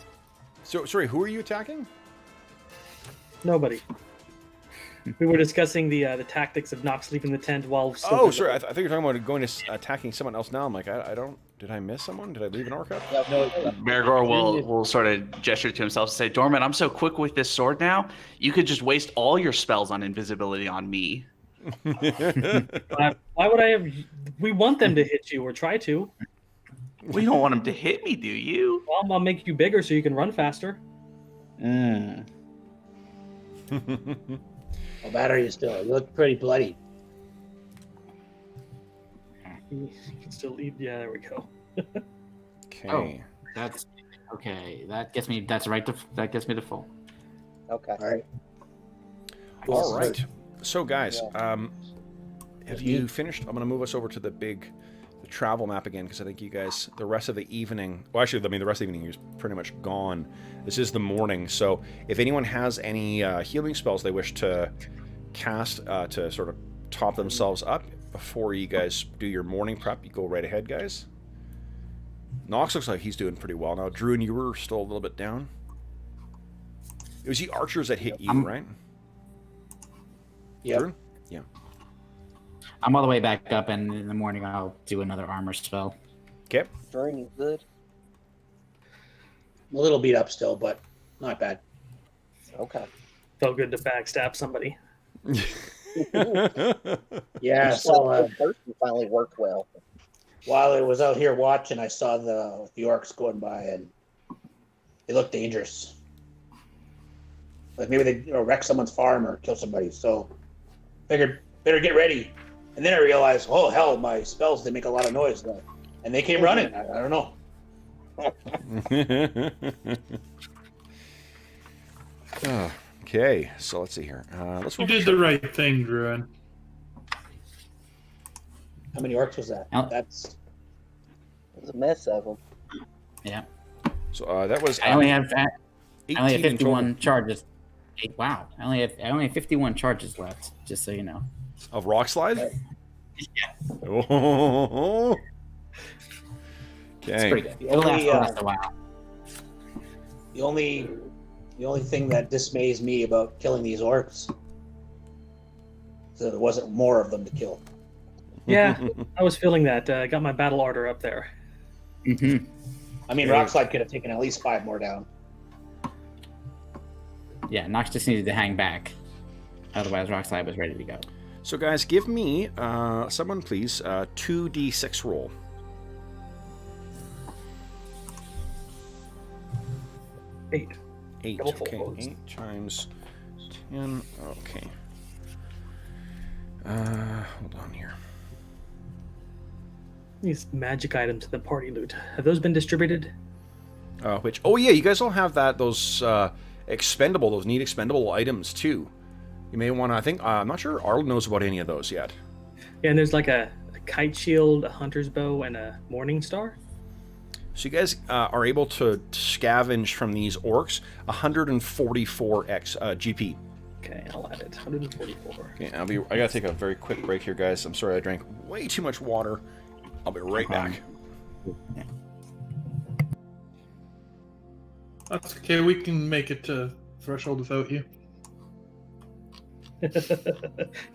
So, sorry, who are you attacking? Nobody. We were discussing the tactics of Knox leaving the tent while. Oh, sorry, I thought you were talking about going to attacking someone else now. I'm like, I don't... Did I miss someone? Did I leave an orc up? No, Bergour will sort of gesture to himself and say, "Dorman, I'm so quick with this sword now. You could just waste all your spells on invisibility on me." Why would I have? We want them to hit you or try to. We don't want him to hit me, do you? Well, I'll make you bigger so you can run faster. Mm. How bad are you still? You look pretty bloody. You can still eat. Yeah, there we go. Okay. Oh, that's okay. That gets me. That gets me to full. Okay. All right. All right. So, guys, Yeah. have you finished? I'm going to move us over to the travel map again, because I think you guys, the rest of the evening, well, actually, I mean, the rest of the evening is pretty much gone. This is the morning, so if anyone has any healing spells they wish to cast to sort of top themselves up before you guys do your morning prep, you go right ahead, guys. Knox looks like he's doing pretty well now. Druin, you were still a little bit down. It was the archers that hit you, right? Yep. Druin? Yeah. I'm all the way back up, and in the morning I'll do another armor spell. Okay. During you good? I'm a little beat up still, but not bad. Okay. Felt good to backstab somebody. Yeah, Just so like the person finally worked well. while I was out here watching, I saw the orcs going by, and they looked dangerous. Like maybe they wreck someone's farm or kill somebody. So figured better get ready. And then I realized, oh hell, my spells, they make a lot of noise. And they came running. I don't know. Okay, so let's see here. Let's You did the right thing, Druin. How many orcs was that? Oh. That's There's a mess of them. Yeah. So that was I only have 18 in total. 51 charges. Wow. I only have 51 charges left, just so you know. Of rock slide? Yeah. Oh. It's Okay. pretty good. It'll last a while. the only thing that dismays me about killing these orcs is that there wasn't more of them to kill. Yeah, I was feeling that. I got my battle order up there. Mm-hmm. I mean, Rockslide could have taken at least 5 more down. Yeah, Knox just needed to hang back. Otherwise, Rockslide was ready to go. So guys, give me, someone please, 2d6 roll. 8. 8, Double okay. folds. 8 times 10, okay. Hold on here. These magic items in the party loot. Have those been distributed? Which, oh yeah, you guys all have those expendable, those neat expendable items too. You may want to, I think, I'm not sure Arlen knows about any of those yet. Yeah, and there's like a kite shield, a hunter's bow, and a morning star. So you guys are able to scavenge from these orcs 144 GP. Okay, I'll add it. 144. Okay, I gotta take a very quick break here, guys. I'm sorry I drank way too much water. I'll be right back. That's okay. We can make it to threshold without you.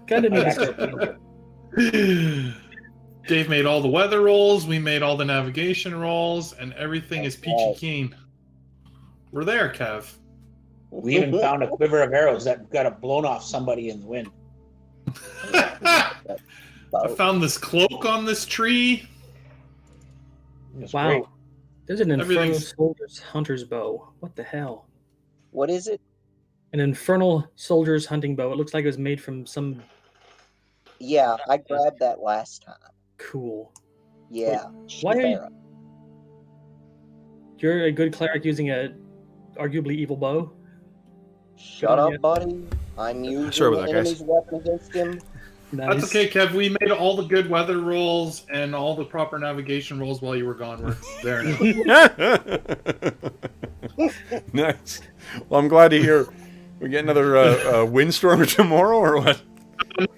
Kind of neat. Dave made all the weather rolls. We made all the navigation rolls, and everything is peachy keen. We're there, Kev. We even found a quiver of arrows that got blown off somebody in the wind. I found this cloak on this tree. It was Wow. great. There's an infernal Everything's- soldier's hunter's bow. What the hell? What is it? An infernal soldier's hunting bow. It looks like it was made from some Yeah, I grabbed that last time. cool. Yeah. Why are you- Shibara. You're a good cleric using a arguably evil bow. Shut on up, you. buddy. I'm using Sorry about the that, guys. enemy's weapon against him. That's okay, Kev. We made all the good weather rolls and all the proper navigation rolls while you were gone. We're there now. Nice. Well, I'm glad to hear we get another windstorm tomorrow, or what?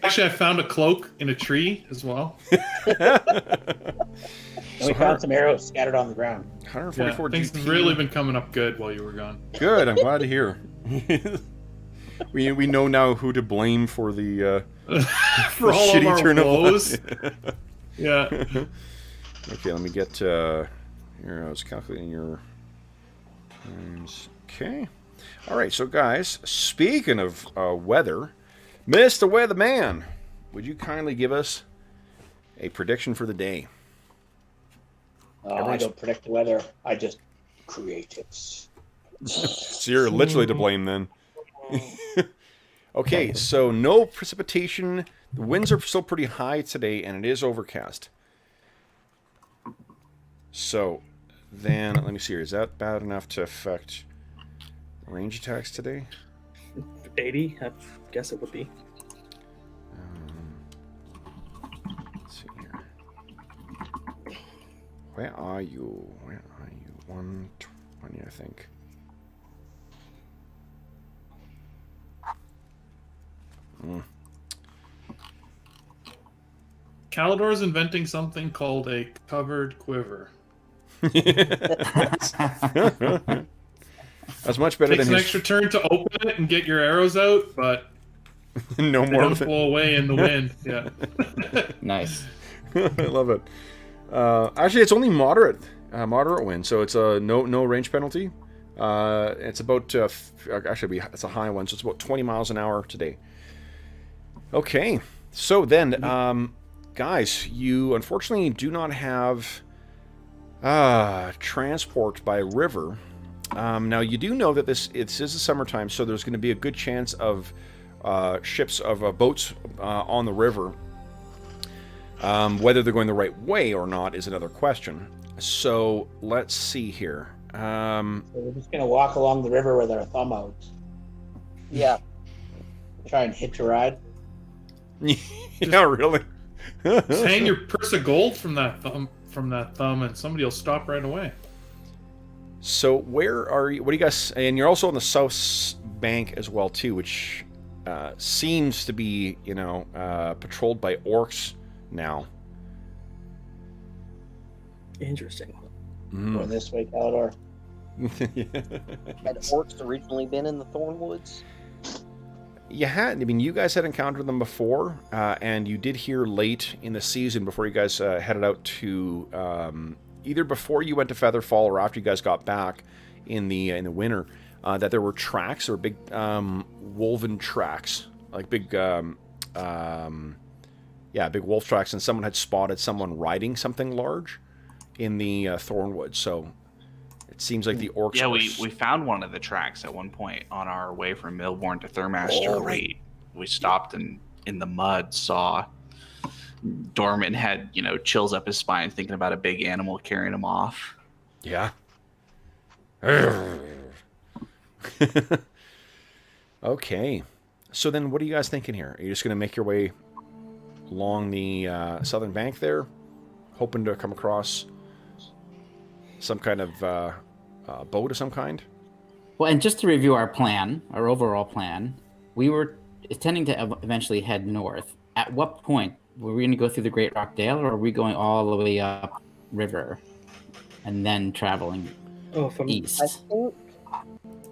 Actually, I found a cloak in a tree as well. And we found some arrows scattered on the ground. 144 Things GP. have really been coming up good while you were gone. Good. I'm glad to hear. we know now who to blame for the For all of shitty our turn of woes. luck. Yeah. Okay, let me get here. I was calculating your times. Okay. All right, so guys, speaking of weather, Mr. Weatherman, would you kindly give us a prediction for the day? I don't predict the weather. I just create it. So you're literally to blame then. Okay, so no precipitation. The winds are still pretty high today, and it is overcast. So then, let me see here. Is that bad enough to affect range attacks today? 80, I guess it would be. Let's see here. Where are you? Where are you? 120, I think. Calidor's inventing something called a covered quiver. That's much better Takes than an his extra turn to open it and get your arrows out, but no they more don't of it. blow away in the wind. Yeah. Nice. I love it. Actually, it's only moderate wind, so it's a no range penalty. It's about it's a high one, so it's about 20 miles an hour today. Okay, so then, guys, you unfortunately do not have transport by river. Now you do know that it is the summertime, so there's going to be a good chance of ships of boats on the river. Whether they're going the right way or not is another question. So let's see here. So we're just going to walk along the river with our thumb out. Yeah. Try and hitch a ride. Yeah, really. Just hang your purse of gold from that thumb, and somebody will stop right away. So where are you? What do you guys? And you're also on the south bank as well too, which seems to be, patrolled by orcs now. Interesting. Going this way, Calidor. Had orcs originally been in the Thornwoods? You had. I mean, you guys had encountered them before, and you did hear late in the season before you guys headed out to either before you went to Featherfall or after you guys got back in the winter, that there were tracks or big wolven tracks, like big big wolf tracks, and someone had spotted someone riding something large in the Thornwood. So it seems like the orcs. Yeah, we found one of the tracks at one point on our way from Millbourne to Thurmaster. Oh, right. We stopped and in the mud saw Dorman had, chills up his spine thinking about a big animal carrying him off. Yeah. Okay. So then what are you guys thinking here? Are you just going to make your way along the southern bank there, hoping to come across some kind of boat of some kind? Well, and just to review our overall plan, we were intending to eventually head north. At what point? Were we going to go through the Great Rock Dale, or are we going all the way up river and then traveling east? I think,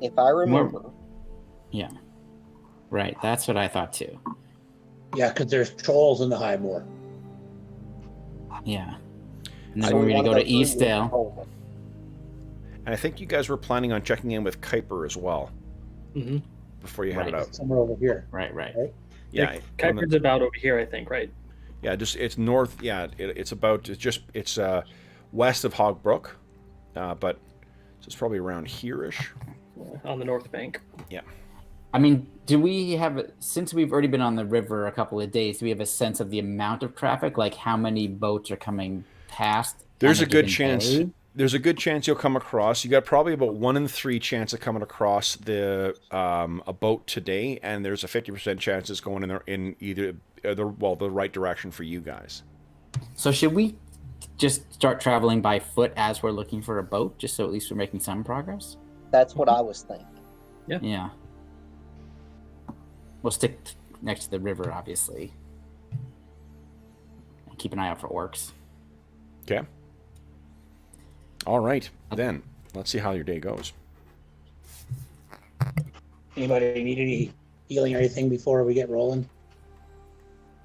if I remember. Yeah. Right, that's what I thought too. Yeah, because there's trolls in the High Moor. Yeah. And then we're going to go to Eastdale. And I think you guys were planning on checking in with Kuiper as well. Mm-hmm. Before you headed out. Somewhere over here. Right. Yeah. Kuiper's about over here, I think, right? Yeah, it's north. Yeah, it's west of Hogbrook, but so it's probably around here-ish. On the north bank. Yeah. I mean, do we have, since we've already been on the river a couple of days, do we have a sense of the amount of traffic? Like how many boats are coming past? There's a good chance. There's a good chance you'll come across. You got probably about 1 in 3 chance of coming across a boat today, and there's a 50% chance it's going in either the right direction for you guys. So should we just start traveling by foot as we're looking for a boat, just so at least we're making some progress? That's what I was thinking. Yeah. We'll stick next to the river, obviously, and keep an eye out for orcs. Okay. All right, then let's see how your day goes. Anybody need any healing or anything before we get rolling?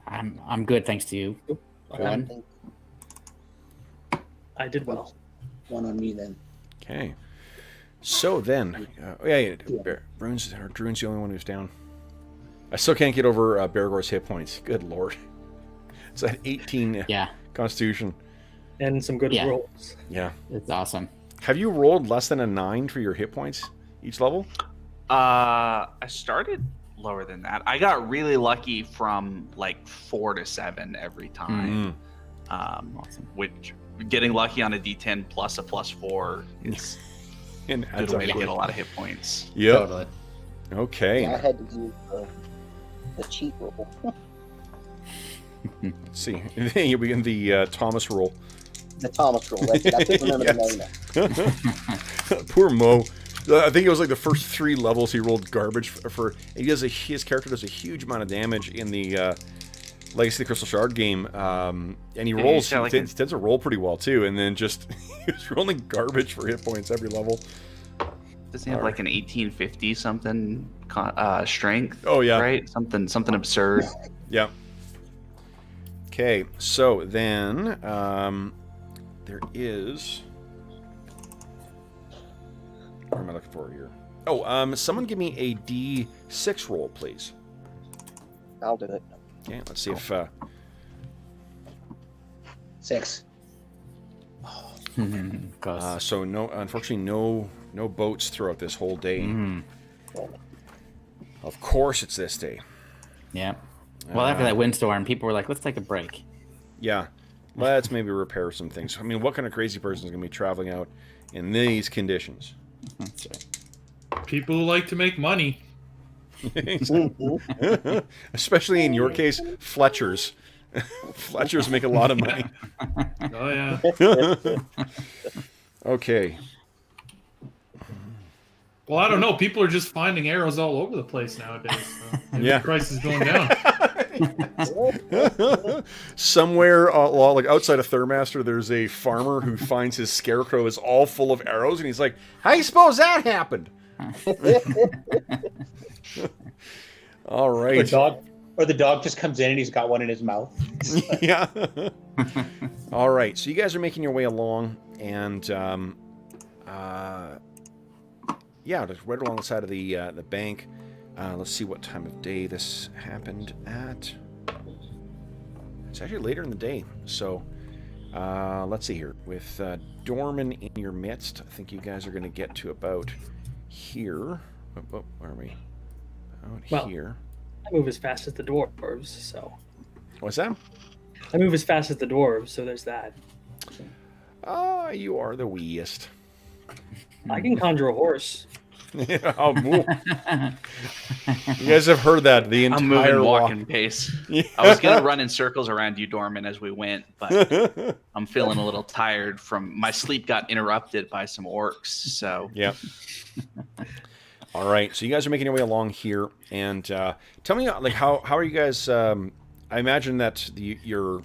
I'm good, thanks to you. I did well. One on me then. Okay. So then, Druin's the only one who's down. I still can't get over Bergour's hit points. Good lord. It's at 18 Constitution. And some good rolls. Yeah. It's awesome. Have you rolled less than a 9 for your hit points each level? I started lower than that. I got really lucky from like 4 to 7 every time. Awesome. Which getting lucky on a D10 plus a +4 is a good way to get a lot of hit points. Yeah. Totally. Okay. Yeah, I had to use the cheat roll. Let's see. You'll be in the Thomas roll. The Thomas roll. That's it. I couldn't remember the name. Poor Mo. I think it was like the first 3 levels he rolled garbage for. His character does a huge amount of damage in the Legacy of the Crystal Shard game, and he rolls. He tends to roll pretty well too. And then just he was rolling garbage for hit points every level. Doesn't he have like an 1850 something strength? Oh yeah, right. Something absurd. Yeah. Okay, so then there is. What am I looking for here? Oh, someone give me a D6 roll, please. I'll do it. Okay, let's see if. 6. So no, unfortunately, no boats throughout this whole day. Of course, it's this day. Yeah. Well, after that windstorm, people were like, "Let's take a break." Yeah, let's maybe repair some things. I mean, what kind of crazy person is going to be traveling out in these conditions? That's right. People who like to make money. Especially in your case, Fletcher's. Fletcher's make a lot of money. Oh yeah. Okay. Well, I don't know. People are just finding arrows all over the place nowadays. So maybe Yeah. the price is going down. Somewhere, like outside of Thurmaster, there's a farmer who finds his scarecrow is all full of arrows, and he's like, "How do you suppose that happened?" All right. Or the dog just comes in and he's got one in his mouth. Yeah. All right. So you guys are making your way along, and yeah, just right along the side of the bank. Let's see what time of day this happened at. It's actually later in the day. So let's see here. With Dorman in your midst, I think you guys are going to get to about here. Where are we? About here. I move as fast as the dwarves, so. What's that? I move as fast as the dwarves, so there's that. You are the weeest. I can conjure a horse. Oh, you guys have heard that the entire I'm moving walk. walking pace. I was gonna run in circles around you, Dorman, as we went, but I'm feeling a little tired from my sleep got interrupted by some orcs. So yeah. All right, so you guys are making your way along here, and tell me, like, how are you guys? I imagine that you're,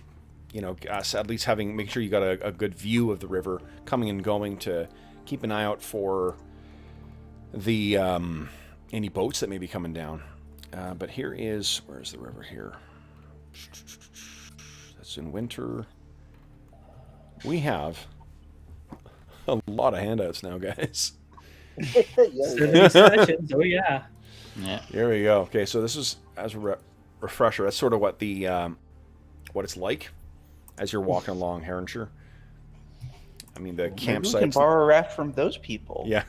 at least making sure you got a good view of the river coming and going to keep an eye out for the any boats that may be coming down. But where's the river here? That's in winter. We have a lot of handouts now, guys. Oh yeah. Yeah. There we go. Okay, so this is as a refresher. That's sort of what the what it's like as you're walking along Heronshire. I mean, the campsites. We can borrow a raft from those people. Yeah.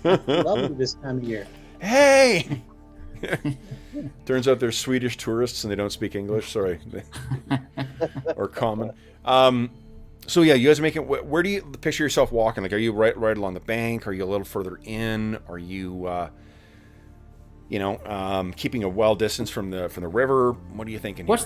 Lovely this time of year. Hey! Turns out they're Swedish tourists and they don't speak English. Sorry. Or common. So yeah, you guys are making. Where do you picture yourself walking? Like, are you right along the bank? Are you a little further in? Are you, keeping a well distance from the river? What are you thinking? What's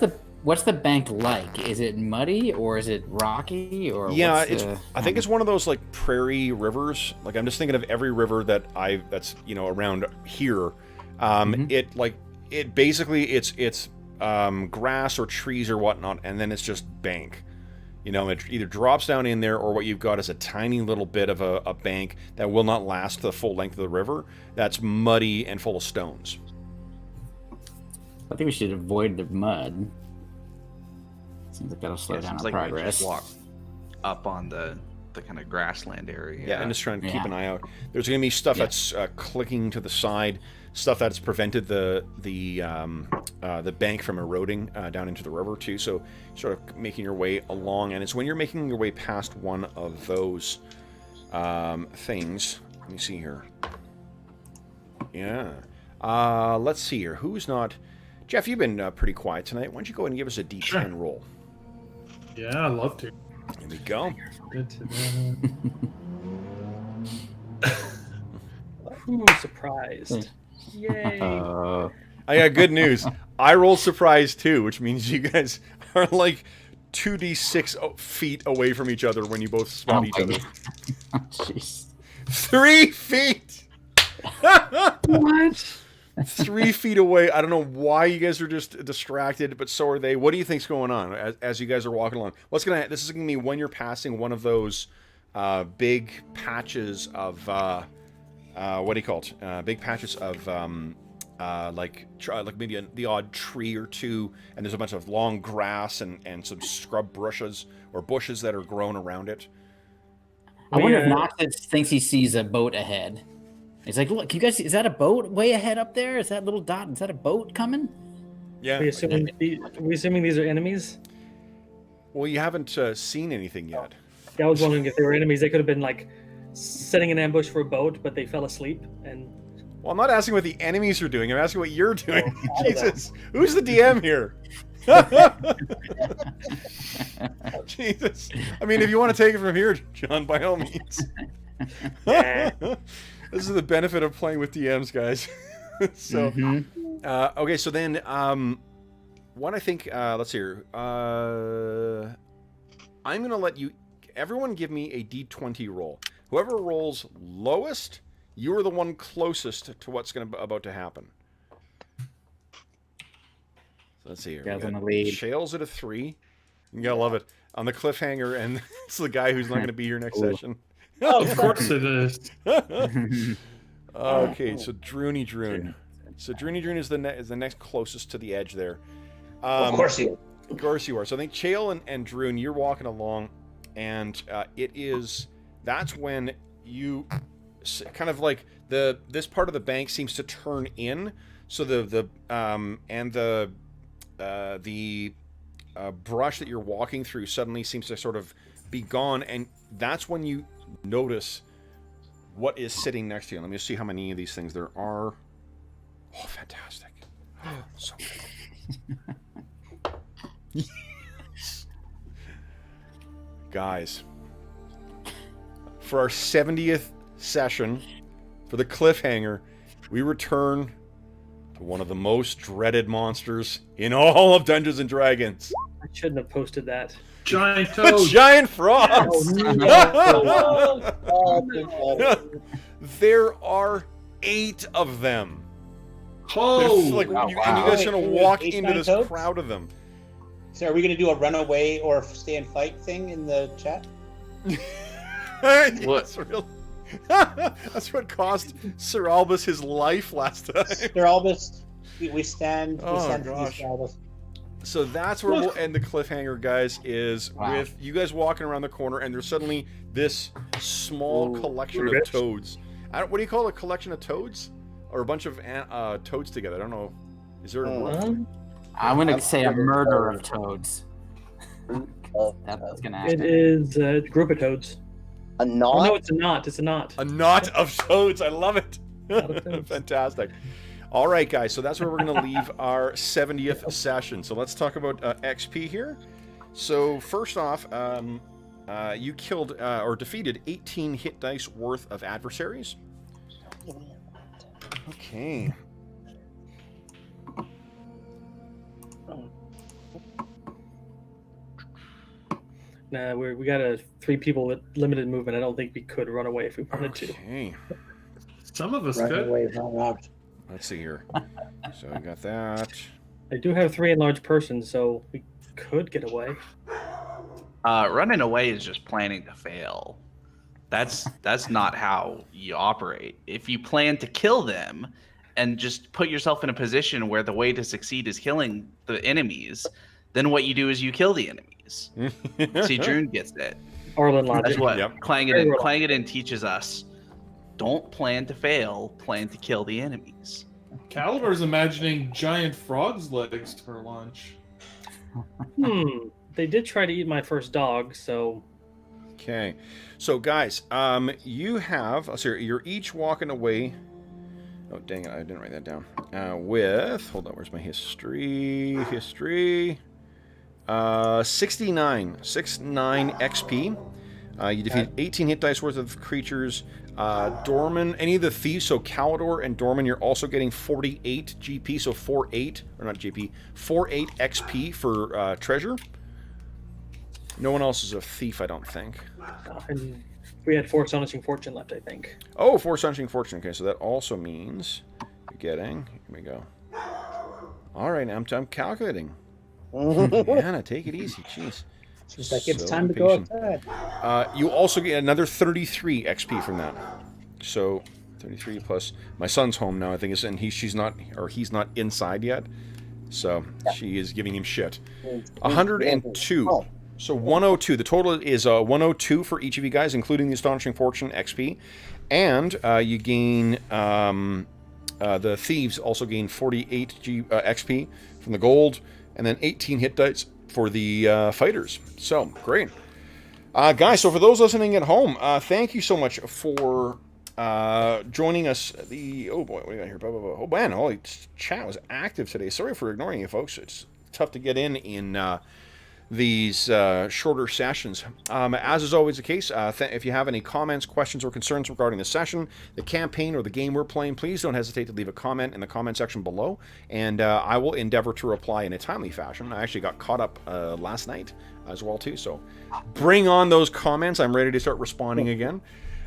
the bank like? Is it muddy or is it rocky or? Yeah, I think it's one of those like prairie rivers. Like, I'm just thinking of every river that's around here. It basically it's grass or trees or whatnot, and then it's just bank. It either drops down in there, or what you've got is a tiny little bit of a bank that will not last the full length of the river. That's muddy and full of stones. I think we should avoid the mud. Seems like that'll slow down our progress. We just walk up on the kind of grassland area. Yeah, I'm just trying to keep an eye out. There's going to be stuff that's clicking to the side, stuff that's prevented the bank from eroding down into the river too. So sort of making your way along, and it's when you're making your way past one of those things. Let me see here. Yeah. Let's see here. Who's not? Jeff, you've been pretty quiet tonight. Why don't you go ahead and give us a D10 roll? Yeah, I'd love to. Here we go. Good to know. Ooh, surprised. Yay. I got good news. I rolled surprise too, which means you guys are like 2d6 feet away from each other when you both spot each other. Jeez. 3 feet! What? 3 feet away. I don't know why you guys are just distracted, but so are they. What do you think's going on as you guys are walking along? This is gonna be when you're passing one of those big patches of what do you call it? Big patches of like maybe the odd tree or two, and there's a bunch of long grass and some scrub bushes that are grown around it. I wonder if Knox thinks he sees a boat ahead. He's like, look, you guys, is that a boat way ahead up there? Is that little dot? Is that a boat coming? Yeah. We assuming these are enemies? Well, you haven't seen anything yet. Yeah, I was wondering if they were enemies. They could have been like setting an ambush for a boat, but they fell asleep. And well, I'm not asking what the enemies are doing. I'm asking what you're doing. Jesus, who's the DM here? Jesus. I mean, if you want to take it from here, John, by all means. This is the benefit of playing with DMs, guys. So, okay, so then, what I think, let's see here. I'm going to let you, everyone give me a d20 roll. Whoever rolls lowest, you are the one closest to what's about to happen. So let's see here. Guys on the lead. Shale's at a 3. You gotta love it. On the cliffhanger, and it's the guy who's not going to be here next session. Of course it is. Okay, so Druin. So Druin is the next closest to the edge there. Of course you. Of course you are. So I think Chale and Druin, you're walking along, and that's when you kind of like this part of the bank seems to turn in. So the brush that you're walking through suddenly seems to sort of be gone, and that's when you notice what is sitting next to you. Let me just see how many of these things there are. Oh, fantastic. So guys, for our 70th session, for the cliffhanger, we return to one of the most dreaded monsters in all of Dungeons and Dragons. I shouldn't have posted that. Giant toads. Giant frogs! There are 8 of them. Oh, Like, wow. and you guys are going to walk Eight into giant this toads? crowd of them. So are we going to do a runaway or stay and fight thing in the chat? That's what cost Sir Albus his life last time. Sir Albus, we stand. Oh, we stand gosh. for Sir Albus. So that's where we'll end the cliffhanger, guys, is with you guys walking around the corner, and there's suddenly this small collection of Rubbish. toads. What do you call a collection of toads? Or a bunch of toads together? I don't know. Is there a word? I'm going to say a murder of toads. That's going to It happen. is a group of toads. A Oh, knot? no, it's a knot. It's a knot. A knot of toads. I love it. Knot of toads. Fantastic. All right, guys. So that's where we're going to leave our 70th session. So let's talk about XP here. So first off, you killed or defeated 18 hit dice worth of adversaries. Okay. Nah, we got 3 people with limited movement. I don't think we could run away if we wanted to. Okay. some of us Run could. away, run out. Let's see here. So I got that. I do have 3 enlarged persons, so we could get away. Running away is just planning to fail. That's not how you operate. If you plan to kill them and just put yourself in a position where the way to succeed is killing the enemies, then what you do is you kill the enemies. See, Druin gets it. Arlen logic. That's what Yep. Clangedon teaches us. Don't plan to fail, plan to kill the enemies. Calidor's imagining giant frogs' legs for lunch. They did try to eat my first dog, so Okay. So guys, you have you're each walking away. Oh dang it, I didn't write that down. Hold on, where's my history? 69 XP. You defeat 18 hit dice worth of creatures. Dorman, any of the thieves, so Calidor and Dorman, you're also getting 48 GP, so 48 XP for treasure. No one else is a thief, I don't think. and we had 4 astonishing fortune left, I think. Oh, 4 astonishing fortune. Okay, so that also means you're getting. Here we go. All right, I'm calculating. Anna, take it easy. Jeez. It's like it's So time to go impatient. outside. You also get another 33 XP from that. So 33 plus. My son's home now, I think, and he's not inside yet. So she is giving him shit. 102. So 102. The total is 102 for each of you guys, including the astonishing fortune XP, and you gain the thieves also gain 48 XP from the gold, and then 18 hit dice for the fighters. So great, guys. So for those listening at home, thank you so much for joining us. Oh boy, what do we got here? Blah, blah, blah. Oh man, holy chat was active today. Sorry for ignoring you, folks. It's tough to get in these shorter sessions. As is always the case, if you have any comments, questions, or concerns regarding the session, the campaign, or the game we're playing, please don't hesitate to leave a comment in the comment section below, and I will endeavor to reply in a timely fashion. I actually got caught up last night as well too, so bring on those comments. I'm ready to start responding again.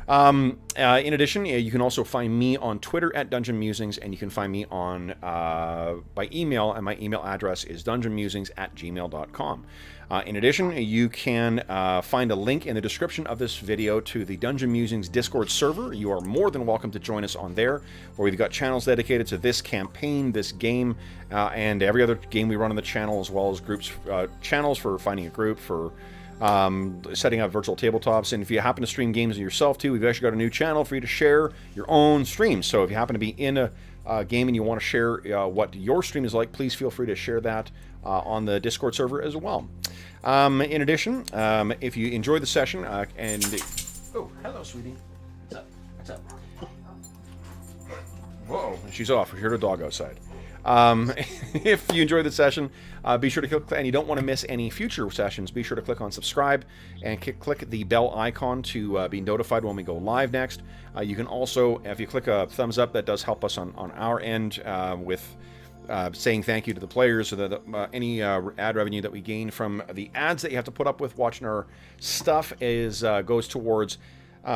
In addition, you can also find me on Twitter at Dungeon Musings, and you can find me on by email, and my email address is dungeonmusings@gmail.com. In addition, you can find a link in the description of this video to the Dungeon Musings Discord server. You are more than welcome to join us on there, where we've got channels dedicated to this campaign, this game, and every other game we run on the channel, as well as groups, channels for finding a group, for setting up virtual tabletops. And if you happen to stream games yourself too, we've actually got a new channel for you to share your own streams. So if you happen to be in a game and you want to share what your stream is like, please feel free to share that on the Discord server as well. In addition, if you enjoyed the session and... Oh, hello, sweetie. What's up? What's up? Whoa, she's off. We heard a dog outside. If you enjoyed the session, be sure to click, and you don't want to miss any future sessions, be sure to click on subscribe and click the bell icon to be notified when we go live next. You can also, if you click a thumbs up, that does help us on our end with saying thank you to the players, so that any ad revenue that we gain from the ads that you have to put up with watching our stuff goes towards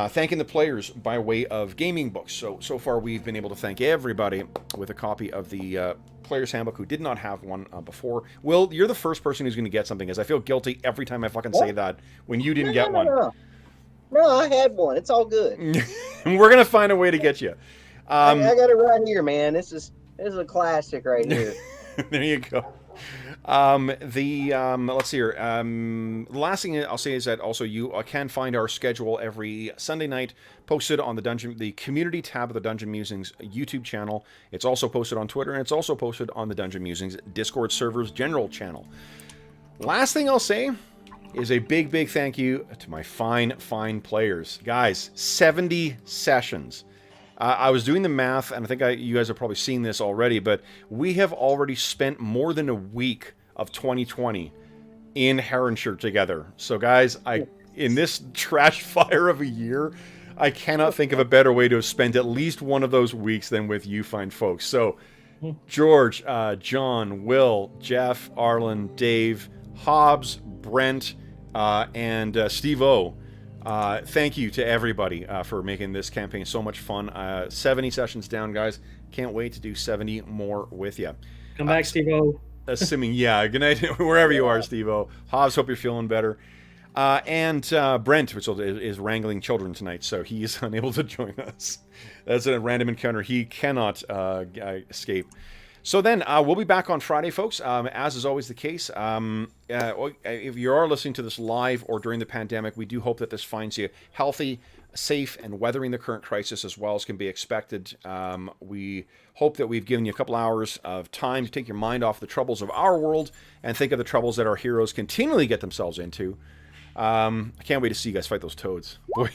thanking the players by way of gaming books. So far we've been able to thank everybody with a copy of the Player's Handbook who did not have one before. Will, you're the first person who's going to get something, as I feel guilty every time I fucking say that when you didn't get one. No, I had one. It's all good. We're going to find a way to get you. I got it right here, man. This is a classic right here. There you go. Let's see here. The last thing I'll say is that also you can find our schedule every Sunday night posted on the community tab of the Dungeon Musings YouTube channel. It's also posted on Twitter, and it's also posted on the Dungeon Musings Discord server's general channel. Last thing I'll say is a big thank you to my fine players. Guys, 70 sessions. I was doing the math, and I think you guys have probably seen this already, but we have already spent more than a week of 2020 in Heronshire together. So guys, in this trash fire of a year, I cannot think of a better way to have spent at least one of those weeks than with you fine folks. So George, John, Will, Jeff, Arlen, Dave, Hobbs, Brent, and Steve-O. Thank you to everybody for making this campaign so much fun. 70 sessions down, guys. Can't wait to do 70 more with you. Come back, Steve-O. Assuming, yeah. Good night, wherever you are, Steve-O. Hobbs, hope you're feeling better. And Brent, which is wrangling children tonight, so he is unable to join us. That's a random encounter he cannot escape. So then, we'll be back on Friday, folks, as is always the case. If you are listening to this live or during the pandemic, we do hope that this finds you healthy, safe, and weathering the current crisis as well as can be expected. We hope that we've given you a couple hours of time to take your mind off the troubles of our world and think of the troubles that our heroes continually get themselves into. I can't wait to see you guys fight those toads. Boy.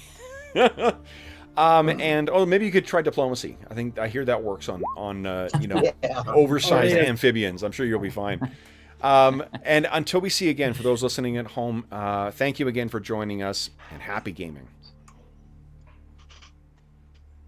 And maybe you could try diplomacy. I hear that works on oversized amphibians. I'm sure you'll be fine. And until we see you again, for those listening at home, thank you again for joining us, and happy gaming.